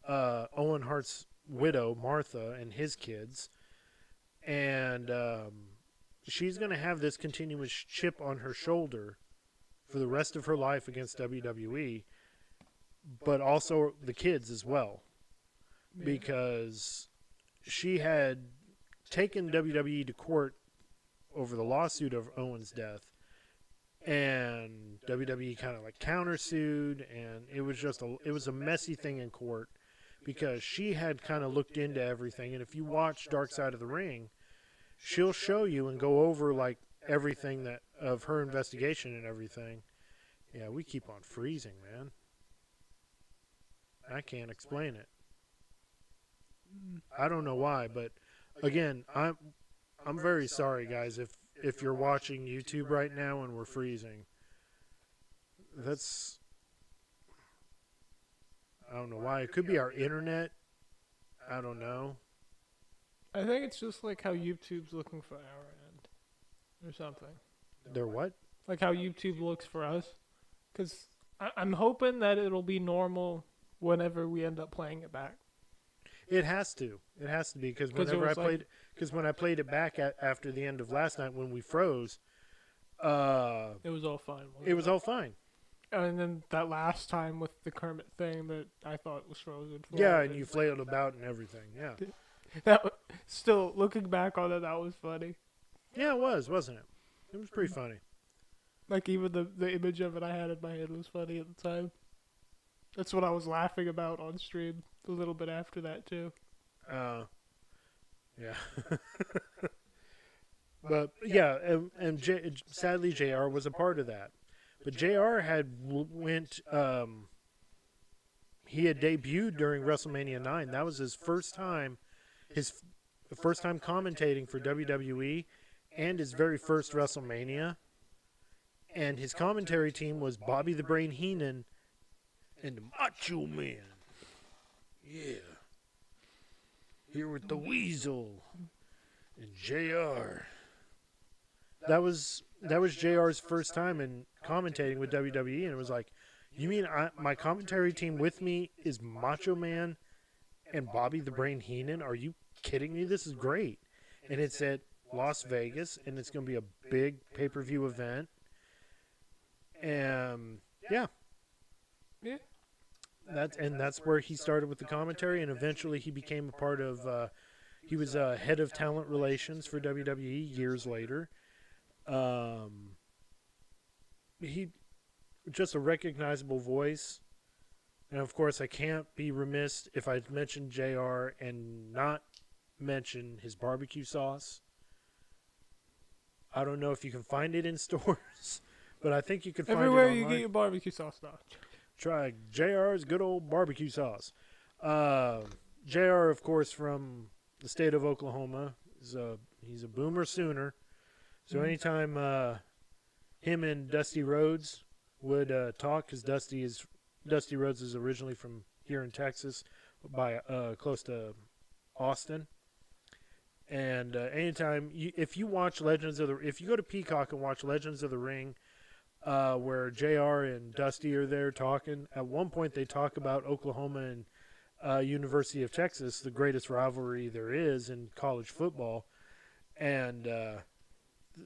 Owen Hart's widow, Martha, and his kids, and she's going to have this continuous chip on her shoulder for the rest of her life against WWE, but also the kids as well, because she had taken WWE to court over the lawsuit of Owen's death, and WWE kind of like countersued, and it was a messy thing in court because she had kind of looked into everything. And if you watch Dark Side of the Ring, she'll show you and go over like everything that of her investigation and everything. Yeah, we keep on freezing, man. I can't explain it. I don't know why, but again, I'm very sorry, guys, if you're watching YouTube right now and we're freezing. That's, I don't know why. It could be our internet. I don't know. I think it's just like how YouTube's looking for our end or something. They're what? Like how YouTube looks for us. Because I'm hoping that it'll be normal whenever we end up playing it back. It has to. It has to be, because when I played it back after the end of last night when we froze, it was all fine. It was all fine. And then that last time with the Kermit thing that I thought was frozen. Yeah, and you flailed about and everything. Yeah. Still, looking back on it, that was funny. Yeah, it was, wasn't it? It was pretty funny. Like, even the image of it I had in my head was funny at the time. That's what I was laughing about on stream a little bit after that, too. Yeah. But, yeah, and sadly, JR was a part of that. But JR he had debuted during WrestleMania 9. That was his first time commentating for WWE and his very first WrestleMania. And his commentary team was Bobby the Brain Heenan and the Macho Man. Yeah. Here with the Weasel and JR. That was JR's first time in commentating with WWE, and it was like, you mean my commentary team with me is Macho Man and Bobby the Brain Heenan? Are you kidding me? This is great. And it's at Las Vegas, and it's going to be a big pay-per-view event. And yeah. That's where he started with the commentary, and eventually he became a part of. He was head of talent relations for WWE years later. He just a recognizable voice, and of course I can't be remiss if I mention JR and not mention his barbecue sauce. I don't know if you can find it in stores, but I think you can find everywhere it online. you get your barbecue sauce now. Try JR's good old barbecue sauce. JR, of course, from the state of Oklahoma. He's a boomer sooner. So anytime him and Dusty Rhodes would talk, because Dusty Rhodes is originally from here in Texas, by close to Austin. And anytime if you watch if you go to Peacock and watch Legends of the Ring, where JR and Dusty are there talking, at one point they talk about Oklahoma and University of Texas, the greatest rivalry there is in college football, and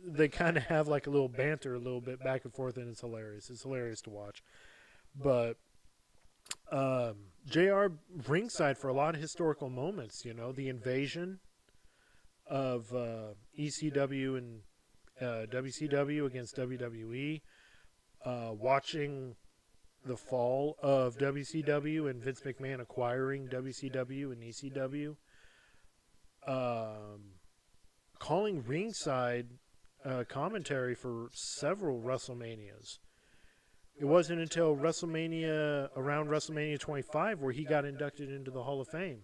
they kind of have like a little banter a little bit back and forth, and it's hilarious. It's hilarious to watch. But JR ringside for a lot of historical moments, the invasion of ECW and WCW against WWE, watching the fall of WCW and Vince McMahon acquiring WCW and ECW, calling ringside commentary for several WrestleManias. It wasn't until around WrestleMania 25 where he got inducted into the Hall of Fame.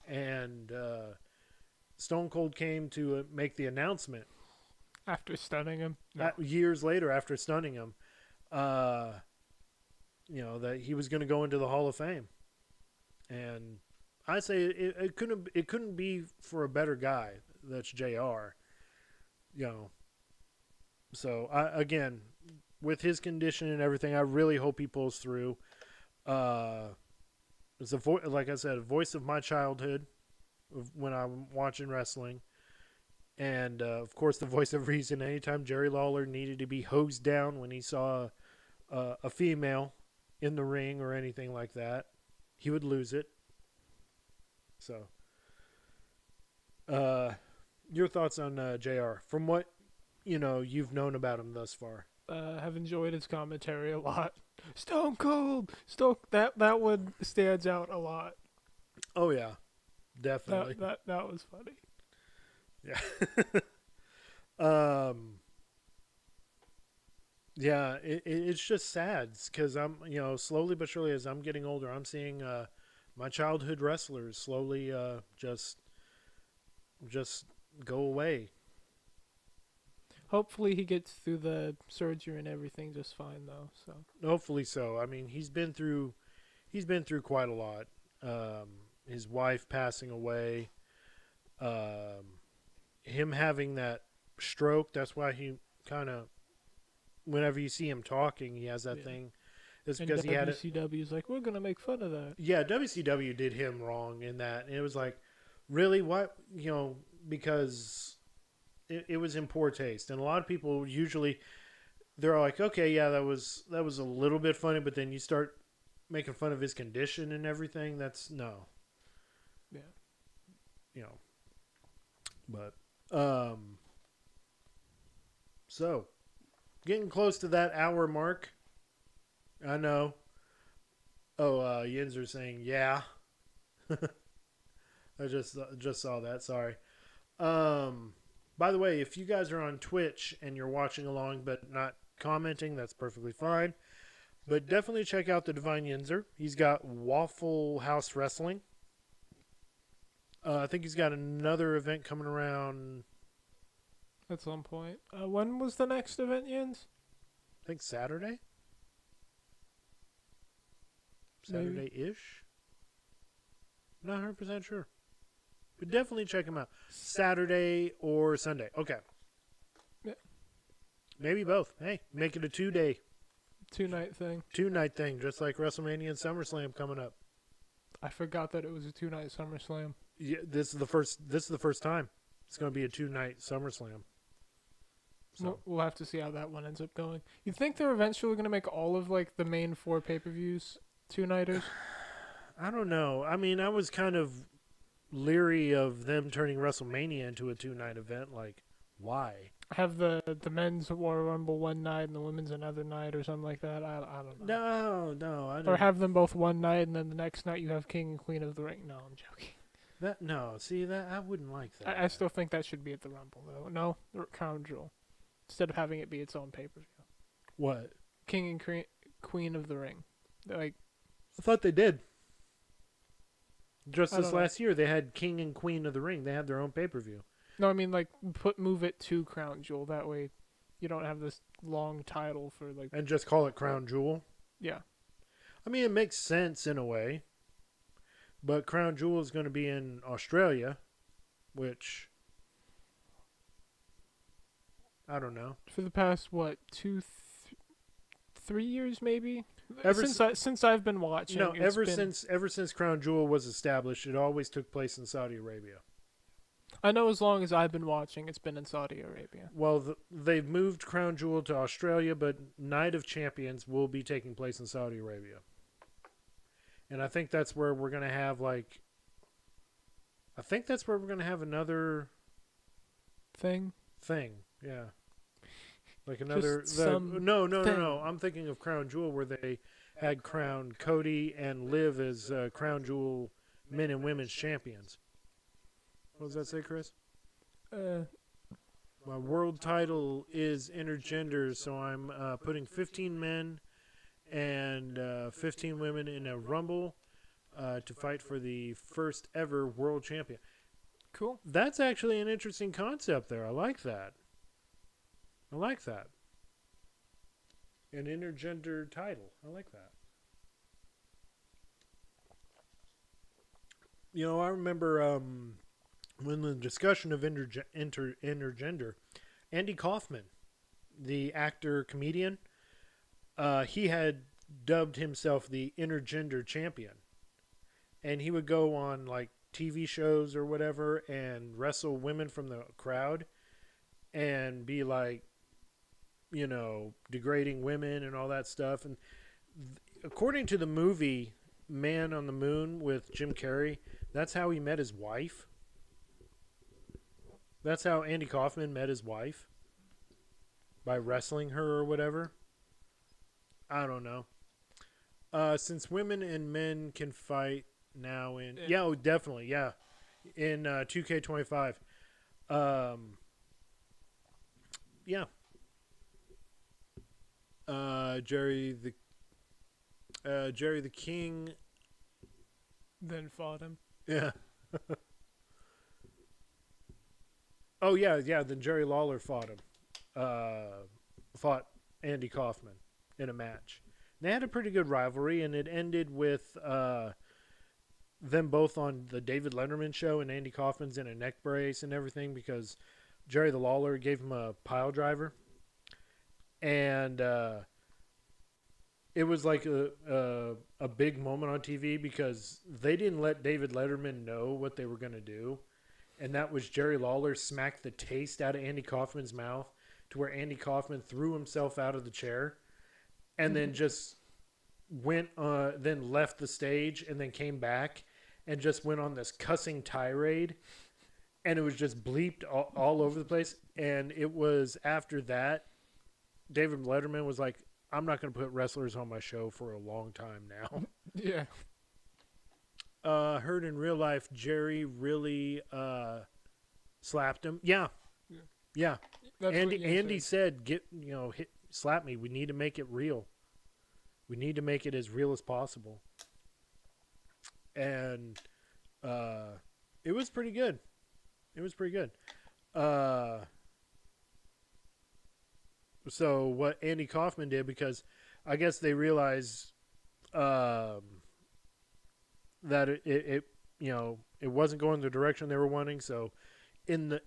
And Stone Cold came to make the announcement. After stunning him? No. Years later, after stunning him, that he was going to go into the Hall of Fame. And I say it couldn't be for a better guy. That's JR. So again, with his condition and everything, I really hope he pulls through. It's like I said, a voice of my childhood, of when I'm watching wrestling, And of course, the voice of reason. Anytime Jerry Lawler needed to be hosed down when he saw a female in the ring or anything like that, he would lose it. So, your thoughts on JR from what you've known about him thus far? Have enjoyed his commentary a lot. Stone Cold, that one stands out a lot. Oh yeah, definitely. That was funny. Yeah. Yeah, it's just sad because I'm, slowly but surely as I'm getting older, I'm seeing my childhood wrestlers slowly just go away. Hopefully he gets through the surgery and everything just fine though. So Hopefully so. I mean, he's been through quite a lot. His wife passing away, him having that stroke. That's why he kind of, whenever you see him talking, he has that thing. It's because he had it. WCW's like, we're gonna make fun of that. Yeah, WCW did him wrong in that. And it was like, really, what? Because it was in poor taste, and a lot of people usually they're like, okay, yeah, that was a little bit funny, but then you start making fun of his condition and everything. That's no. Yeah. But so getting close to that hour mark. I know. Oh, Yinzer saying yeah. I just saw that. Sorry. By the way, if you guys are on Twitch and you're watching along but not commenting, that's perfectly fine. But definitely check out the Divine Yinzer. He's got Waffle House Wrestling. I think he's got another event coming around. At some point. When was the next event, Jens? I think Saturday. Maybe. Saturday-ish. Not 100% sure. But definitely check him out. Saturday or Sunday. Okay. Yeah. Maybe both. Hey, make it a 2-day. 2-night thing. 2-night thing, just like WrestleMania and SummerSlam coming up. I forgot that it was a 2-night SummerSlam. Yeah, this is the first time. It's going to be a 2-night SummerSlam. So. We'll have to see how that one ends up going. You think they're eventually going to make all of like the main 4 pay-per-views 2-nighters? I don't know. I mean, I was kind of leery of them turning WrestleMania into a 2-night event. Like, why? Have the men's Royal Rumble one night and the women's another night or something like that? I don't know. No, I don't. Or have them both one night and then the next night you have King and Queen of the Ring. No, I'm joking. See that I wouldn't like that. I still think that should be at the Rumble though. No, the Crown Jewel, instead of having it be its own pay-per-view. What? King and Queen of the Ring. Like, I thought they did. Just I this don't know. last year, they had King and Queen of the Ring. They had their own pay-per-view. no, I mean like move it to Crown Jewel. That way, you don't have this long title for like. And just call it Crown Jewel. Yeah. I mean, it makes sense in a way. But Crown Jewel is going to be in Australia, which I don't know. For the past, what, 3 years maybe? Ever Since I've been watching. No, it's ever been- since Crown Jewel was established, it always took place in Saudi Arabia. I know as long as I've been watching, it's been in Saudi Arabia. Well, they've moved Crown Jewel to Australia, but Night of Champions will be taking place in Saudi Arabia. And I think that's where we're going to have, another Thing? yeah. Like another... Just some thing. No. I'm thinking of Crown Jewel where they had crowned Cody and Liv as Crown Jewel men and women's champions. What does that say, Chris? My world title is intergender, so I'm putting 15 men and 15 women in a rumble to fight for the first ever world champion. Cool. That's actually an interesting concept there. I like that. An intergender title. I like that. I remember when the discussion of intergender, Andy Kaufman, the actor comedian, he had dubbed himself the intergender champion, and he would go on like TV shows or whatever and wrestle women from the crowd and be like, you know, degrading women and all that stuff. And according to the movie Man on the Moon with Jim Carrey, that's how he met his wife. That's how Andy Kaufman met his wife. By wrestling her or whatever. I don't know. Since women and men can fight now in... Yeah, oh, definitely, yeah. In 2K25. Yeah. Jerry the King... Then fought him. Yeah. Oh, yeah, then Jerry Lawler fought him. Fought Andy Kaufman in a match. They had a pretty good rivalry, and it ended with them both on the David Letterman show, and Andy Kaufman's in a neck brace and everything because Jerry the Lawler gave him a pile driver. And it was like a big moment on TV because they didn't let David Letterman know what they were going to do. And that was Jerry Lawler smacked the taste out of Andy Kaufman's mouth to where Andy Kaufman threw himself out of the chair and then just then left the stage and then came back and just went on this cussing tirade. And it was just bleeped all over the place. And it was after that, David Letterman was like, I'm not going to put wrestlers on my show for a long time now. Yeah. Heard in real life, Jerry really slapped him. Yeah. That's Andy said, slap me. We need to make it real. We need to make it as real as possible. And it was pretty good. So what Andy Kaufman did, because I guess they realized that it wasn't going the direction they were wanting. So in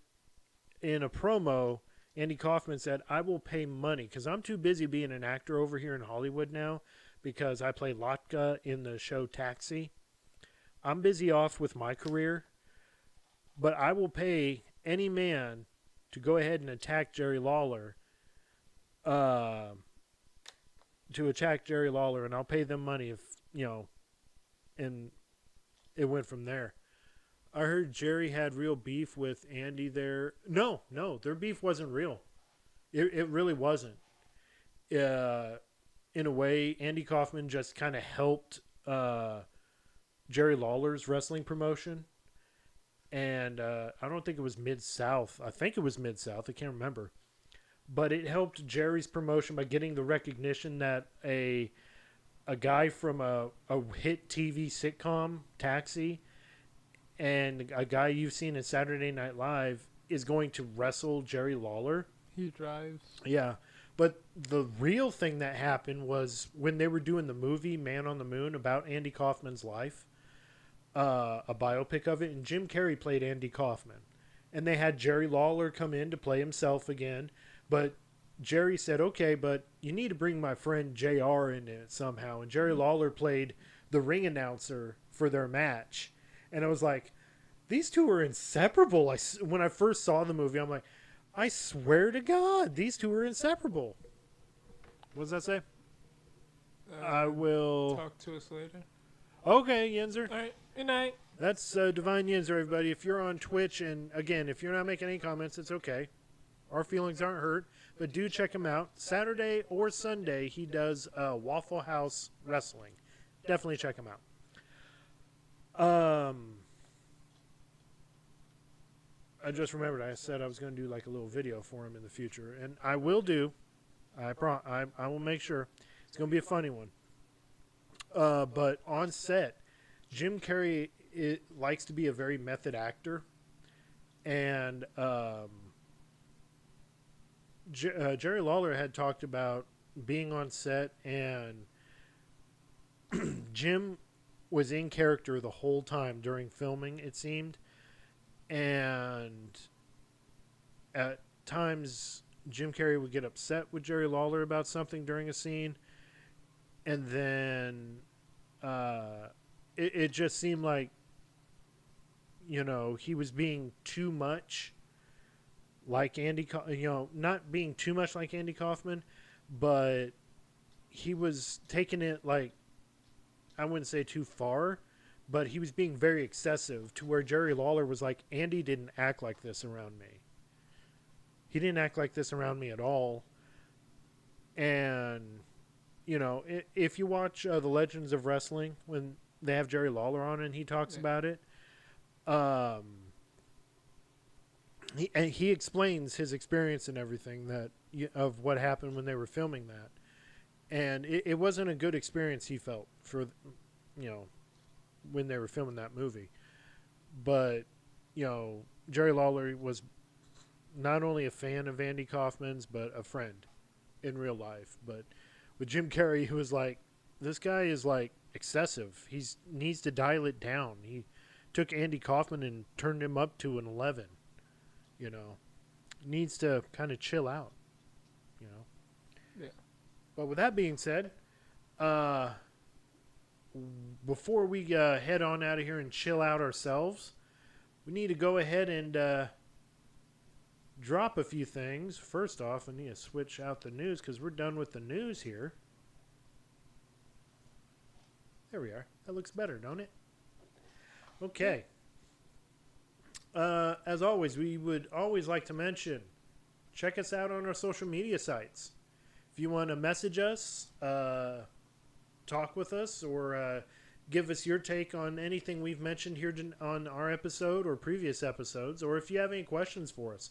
a promo, Andy Kaufman said, I will pay money because I'm too busy being an actor over here in Hollywood now because I play Latka in the show Taxi. I'm busy off with my career, but I will pay any man to go ahead and attack Jerry Lawler, and I'll pay them money if, and it went from there. I heard Jerry had real beef with Andy there. No, their beef wasn't real. It really wasn't. In a way, Andy Kaufman just kind of helped Jerry Lawler's wrestling promotion. And I don't think it was Mid-South. I think it was Mid-South. I can't remember. But it helped Jerry's promotion by getting the recognition that a guy from a hit TV sitcom, Taxi, and a guy you've seen in Saturday Night Live is going to wrestle Jerry Lawler. He drives. Yeah. But the real thing that happened was when they were doing the movie Man on the Moon about Andy Kaufman's life, a biopic of it, and Jim Carrey played Andy Kaufman. And they had Jerry Lawler come in to play himself again. But Jerry said, okay, but you need to bring my friend JR in it somehow. And Jerry Lawler played the ring announcer for their match. And I was like, these two are inseparable. When I first saw the movie, I'm like, I swear to God, these two are inseparable. What does that say? I will talk to us later. Okay, Yenzer. All right. Good night. That's Divine Yenzer, everybody. If you're on Twitch, and again, if you're not making any comments, it's okay. Our feelings aren't hurt, but do check him out. Saturday or Sunday, he does Waffle House Wrestling. Definitely check him out. I just remembered I said I was going to do like a little video for him in the future, and I will do. I will make sure. It's going to be a funny one. But on set, Jim Carrey likes to be a very method actor, and Jerry Lawler had talked about being on set, and Jim was in character the whole time during filming, it seemed. And at times, Jim Carrey would get upset with Jerry Lawler about something during a scene. And then it just seemed like he was being too much like not being too much like Andy Kaufman, but he was taking it, like, I wouldn't say too far, but he was being very excessive to where Jerry Lawler was like, Andy didn't act like this around me. He didn't act like this around me at all. And, if you watch The Legends of Wrestling, when they have Jerry Lawler on and he talks about it, he explains his experience and everything of what happened when they were filming that. And it wasn't a good experience, he felt, for, when they were filming that movie. But, Jerry Lawler was not only a fan of Andy Kaufman's, but a friend in real life. But with Jim Carrey, who was like, this guy is, like, excessive. He needs to dial it down. He took Andy Kaufman and turned him up to an 11. Needs to kind of chill out. Yeah. But with that being said, before we head on out of here and chill out ourselves, we need to go ahead and drop a few things. First off, I need to switch out the news because we're done with the news here. There we are. That looks better, don't it? Okay. As always, we would always like to mention, check us out on our social media sites. If you want to message us, talk with us, or give us your take on anything we've mentioned here on our episode or previous episodes, or if you have any questions for us,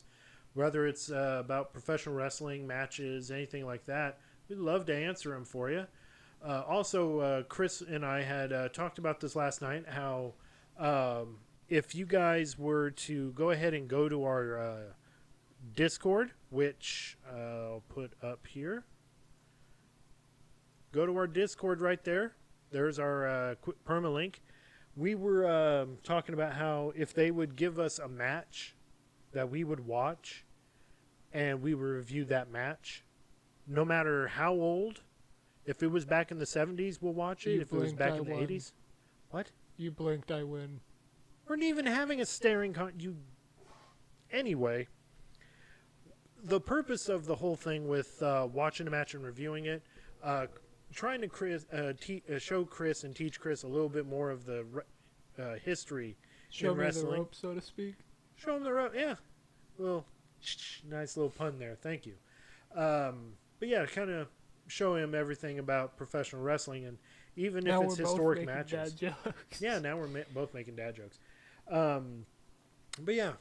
whether it's about professional wrestling, matches, anything like that, we'd love to answer them for you. Also, Chris and I had talked about this last night, how if you guys were to go ahead and go to our Discord, which I'll put up here. Go to our Discord right there. There's our quick permalink. We were talking about how if they would give us a match that we would watch and we would review that match, no matter how old. If it was back in the 70s, we'll watch it. You If it was blinked, back I in the won. 80s. What? You blinked, I win. We're not even having a staring Anyway, the purpose of the whole thing with watching a match and reviewing it, trying to show Chris and teach Chris a little bit more of the history Show in me wrestling. the rope, so to speak. Show him the rope, yeah. Well, nice little pun there. Thank you. But yeah, kind of show him everything about professional wrestling, and even Now if it's we're both historic making matches. dad jokes. Yeah, now we're both making dad jokes. But yeah,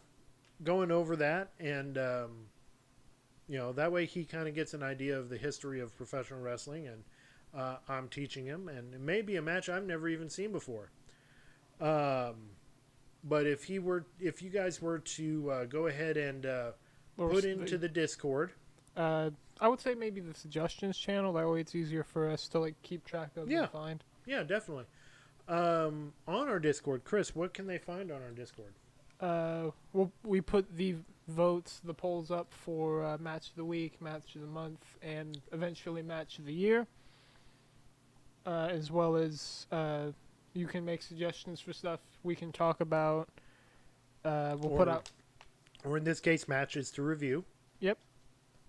going over that, and that way he kind of gets an idea of the history of professional wrestling, and I'm teaching him, and it may be a match I've never even seen before. But if you guys were to go ahead and put into the Discord, I would say maybe the suggestions channel. That way it's easier for us to keep track of Yeah. and find. yeah, definitely. On our Discord, Chris, what can they find on our Discord? We put the votes, the polls up for match of the week, match of the month, and eventually match of the year. As well as you can make suggestions for stuff we can talk about. Put out, or in this case, matches to review.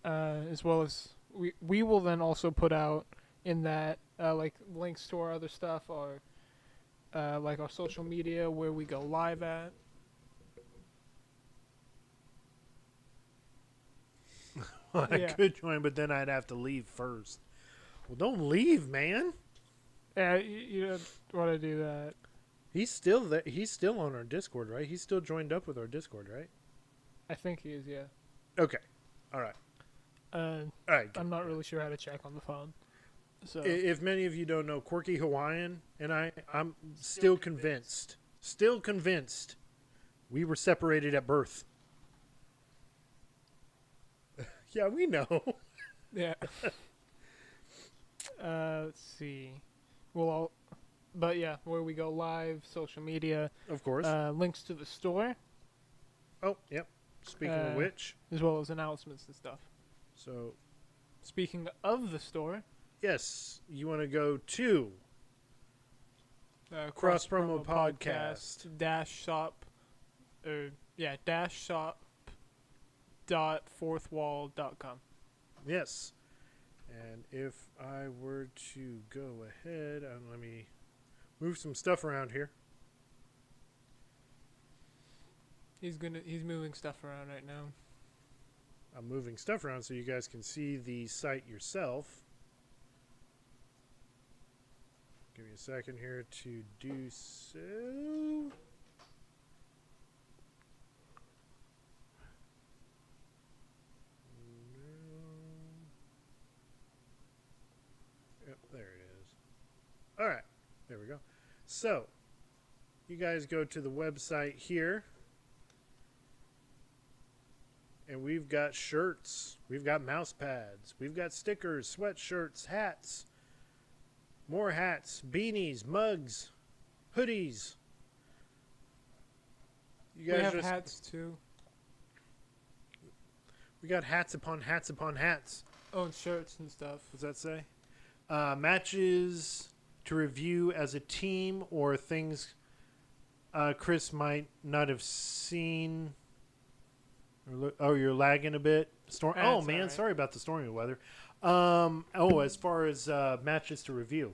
as well as we will then also put out in that links to our other stuff, or our social media where we go live at. I Yeah. could join, but then I'd have to leave first. Well, don't leave, man. You don't want to do that. He's still there. He's still on our Discord, right? He's still joined up with our Discord, right? I think he is, yeah. Okay. All right. All right. I'm not really sure how to check on the phone. So If many of you don't know, Quirky Hawaiian and I'm still convinced we were separated at birth. Yeah, we know. yeah. Let's see. But yeah, where we go live, social media, Of course. links to the store, Oh, yep. Speaking of which, as well as announcements and stuff. so Speaking of the store, yes, you want to go to Cross Promo Podcast. dash shop dashshop.fourthwall.com. Yes. And if I were to go ahead and let me move some stuff around here. He's moving stuff around right now. I'm moving stuff around so you guys can see the site yourself. Give me a second here to do so. Yep, there it is. All right, there we go. So, you guys go to the website here. And we've got shirts, we've got mouse pads, we've got stickers, sweatshirts, hats, more hats, beanies, mugs, hoodies. You guys We have just, hats too. we got hats upon hats upon hats. Oh, and shirts and stuff. What's that say? Matches to review as a team or things Chris might not have seen. Oh, you're lagging a bit. Oh, That's man, all right. sorry about the stormy weather. As far as matches to review,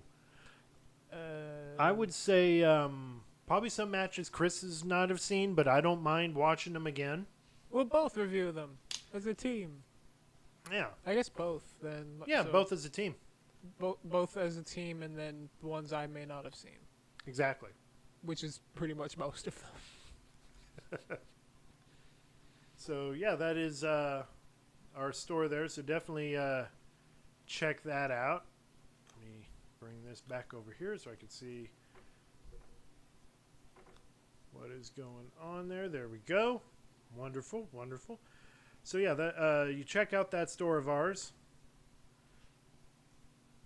I would say probably some matches Chris has not have seen, but I don't mind watching them again. We'll both review them as a team. Yeah, I guess both then. yeah, So both as a team. both as a team, and then the ones I may not have seen, Exactly. which is pretty much most of them. So yeah, that is our store there. So definitely check that out. Let me bring this back over here so I can see what is going on there. There we go. Wonderful, wonderful. So yeah, that you check out that store of ours,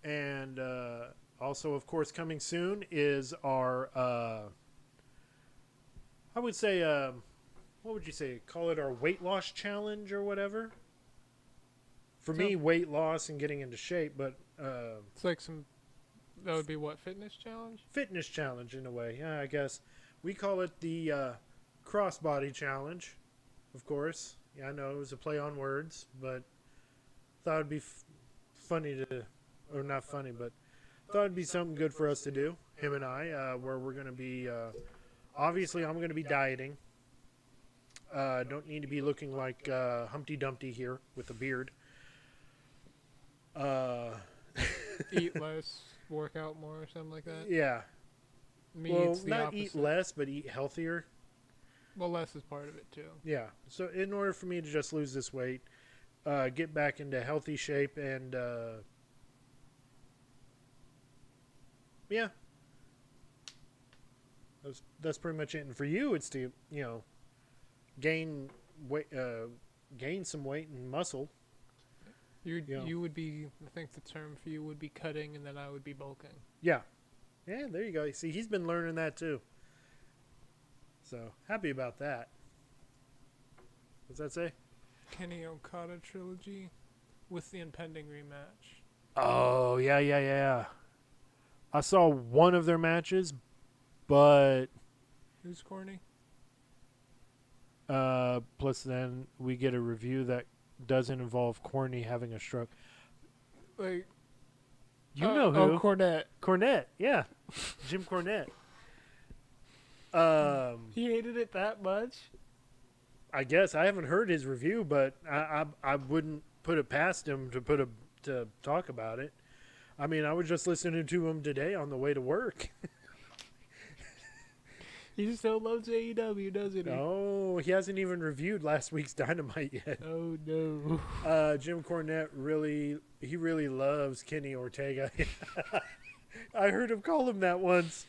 and also, of course, coming soon is our I would say what would you say? Call it our weight loss challenge or whatever. For me, weight loss and getting into shape, but It's like that would be what, fitness challenge? fitness challenge in a way. Yeah, I guess we call it the crossbody challenge. Of course, yeah, I know it was a play on words, but thought it'd be funny to, or not funny, but thought it'd be something good for us to do. Him and I, where we're going to be. Obviously, I'm going to be dieting. Don't need to be looking like Humpty Dumpty here with a beard. Eat less, work out more, or something like that. Yeah. Me, Well, it's the not opposite. eat less, but eat healthier. Well, less is part of it too. Yeah. So in order for me to just lose this weight, get back into healthy shape, and yeah, that's pretty much it. And for you, it's to gain weight, gain some weight and muscle. You would be, I think the term for you would be cutting, and then I would be bulking. Yeah. Yeah, there you go. See, he's been learning that too. So, happy about that. What's that say? Kenny Okada trilogy with the impending rematch. Oh, yeah. I saw one of their matches, but Who's corny? plus then we get a review that doesn't involve Corny having a stroke. Like, You know who? Oh, Cornette. Cornette, yeah. Jim Cornette. He hated it that much? I guess I haven't heard his review, but I wouldn't put it past him to talk about it. I mean, I was just listening to him today on the way to work. He still loves AEW, doesn't he? Oh, he hasn't even reviewed last week's Dynamite yet. Oh, no. Jim Cornette really loves Kenny Ortega. I heard him call him that once.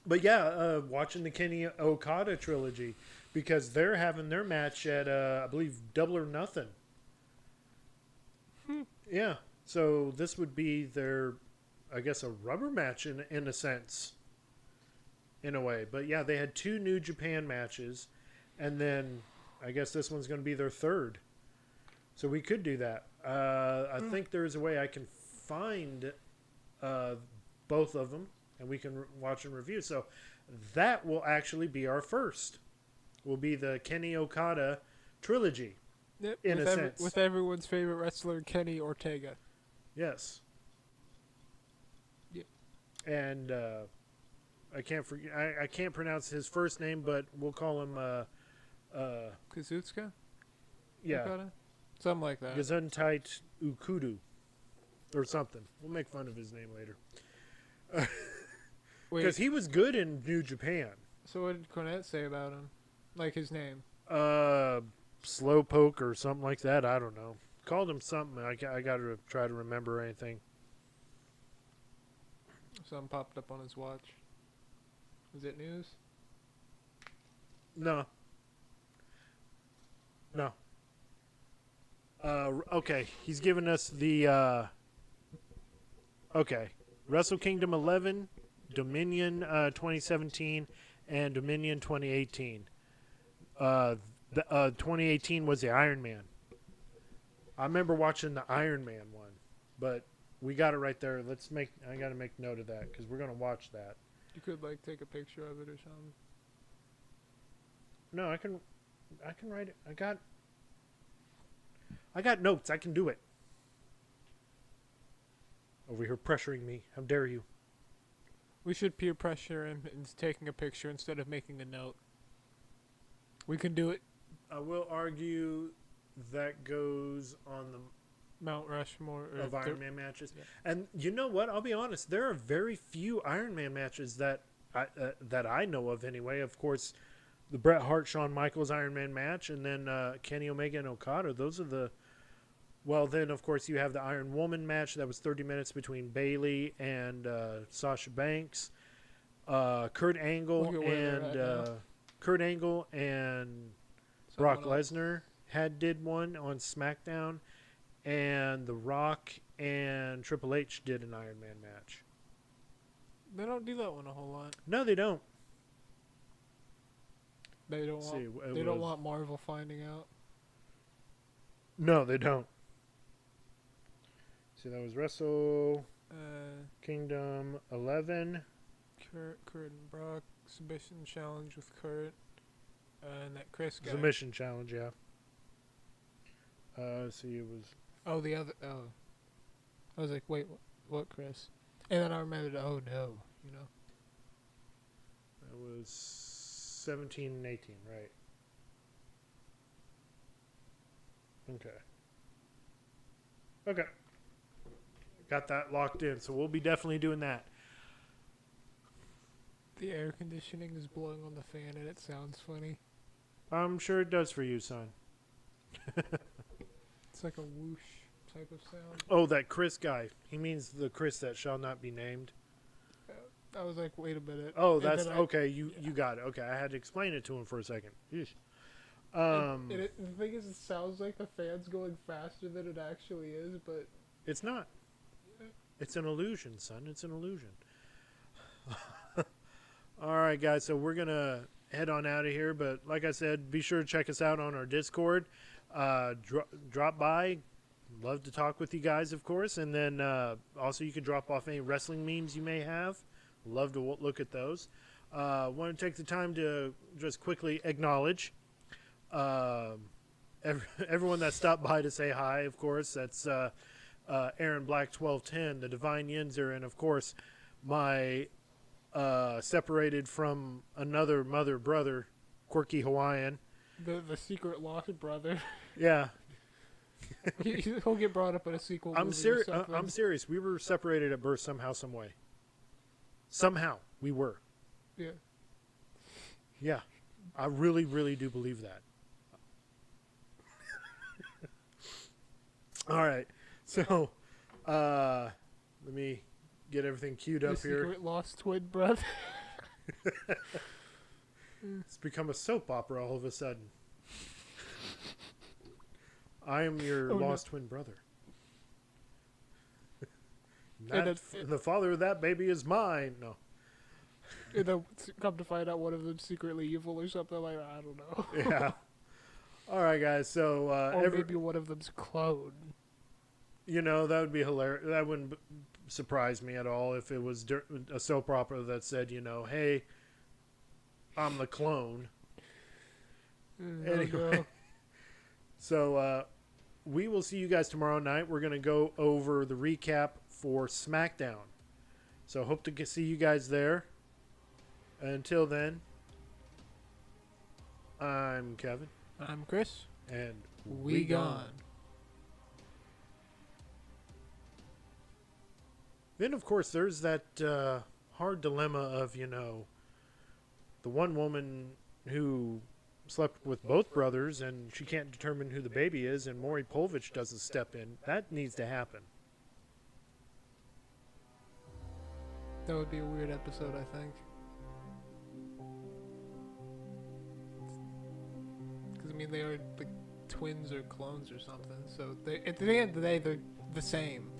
But yeah, watching the Kenny Okada trilogy, because they're having their match at I believe Double or Nothing. Yeah, so this would be their, I guess, a rubber match in a sense, in a way. But yeah, they had 2 New Japan matches, and then I guess this one's going to be their third. So we could do that. I think there is a way I can find both of them. and we can watch and review. So that will actually be our first. Will be the Kenny Okada trilogy. Yep, in a sense. with everyone's favorite wrestler, Kenny Ortega. Yes. Yep. And I can't forget. I can't pronounce his first name, but we'll call him Kazuchika? yeah, Okada? Something like that. Gesundheit Ukudu or something. We'll make fun of his name later Wait, because he was good in New Japan. so what did Cornette say about him? Like his name? Slowpoke or something like that. I don't know. Called him something. I got to try to remember anything. Something popped up on his watch. Was it news? No. No. Okay. He's given us the. Okay. Wrestle Kingdom 11, Dominion 2017, and Dominion 2018. 2018 was the Iron Man. I remember watching the Iron Man one, but we got it right there. I got to make note of that because we're going to watch that. You could like take a picture of it or something. No, I can write it. I got notes. I can do it. Over here pressuring me. How dare you? We should peer pressure him into taking a picture instead of making a note. We can do it. I will argue that goes on the Mount Rushmore of Iron Man matches. Yeah. And you know what? I'll be honest. There are very few Iron Man matches that I know of anyway. Of course, the Bret Hart, Shawn Michaels Iron Man match, and then Kenny Omega and Okada. Those are the. Well, then of course you have the Iron Woman match that was 30 minutes between Bayley and Sasha Banks, Kurt Angle Look at where and they're at now. Kurt Angle and Brock Lesnar did one on SmackDown, and The Rock and Triple H did an Iron Man match. They don't do that one a whole lot. No, they don't. They don't See, want. it They don't was- want Marvel finding out. No, they don't. See, that was Wrestle Kingdom 11. Kurt and Brock submission challenge with Kurt, and that Chris guy. Submission challenge, yeah. See, it was. Oh, the other. Oh, I was like, wait, what Chris? And then I remembered. Oh no, you know. That was 17 and 18, right? Okay. Okay. Got that locked in, so we'll be definitely doing that. The air conditioning is blowing on the fan, and it sounds funny. I'm sure it does for you, son. It's like a whoosh type of sound. Oh, that Chris guy. He means the Chris that shall not be named. I was like, wait a minute. Oh, And that's then okay. You got it. Okay, I had to explain it to him for a second. Yeesh. The thing is, it sounds like the fan's going faster than it actually is, but It's not. It's an illusion, son. It's an illusion. All right, guys. So we're gonna head on out of here. But like I said, be sure to check us out on our Discord. Drop by. Love to talk with you guys, of course. And then also you can drop off any wrestling memes you may have. Love to look at those. Want to take the time to just quickly acknowledge everyone that stopped by to say hi. Of course, that's Aaron Black 1210, the Divine Yinzer, and of course my separated from another mother brother, Quirky Hawaiian. the secret lost brother, Yeah, he'll get brought up in a sequel. I'm movie or serious. something. I'm serious. We were separated at birth somehow, some way. Somehow we were. Yeah. Yeah, I really, really do believe that. All right, so let me get everything queued The up here. secret lost twin brother. It's become a soap opera all of a sudden. I am your Oh, no. lost twin brother. And The father of that baby is mine. No. And then come to find out one of them's secretly evil or something like that. I don't know. Yeah. All right, guys. So Or maybe one of them's clone. you know, that would be hilarious. That wouldn't surprise me at all if it was a soap opera that said, hey, I'm the clone. Anyway, so we will see you guys tomorrow night. We're going to go over the recap for SmackDown. So hope to see you guys there. Until then, I'm Kevin. I'm Chris. And we gone. Then, of course, there's that hard dilemma of, the one woman who slept with both brothers and she can't determine who the baby is, and Maury Povich doesn't step in. That needs to happen. That would be a weird episode, I think. Because, I mean, they are like twins or clones or something. So, at the end of the day, they're the same.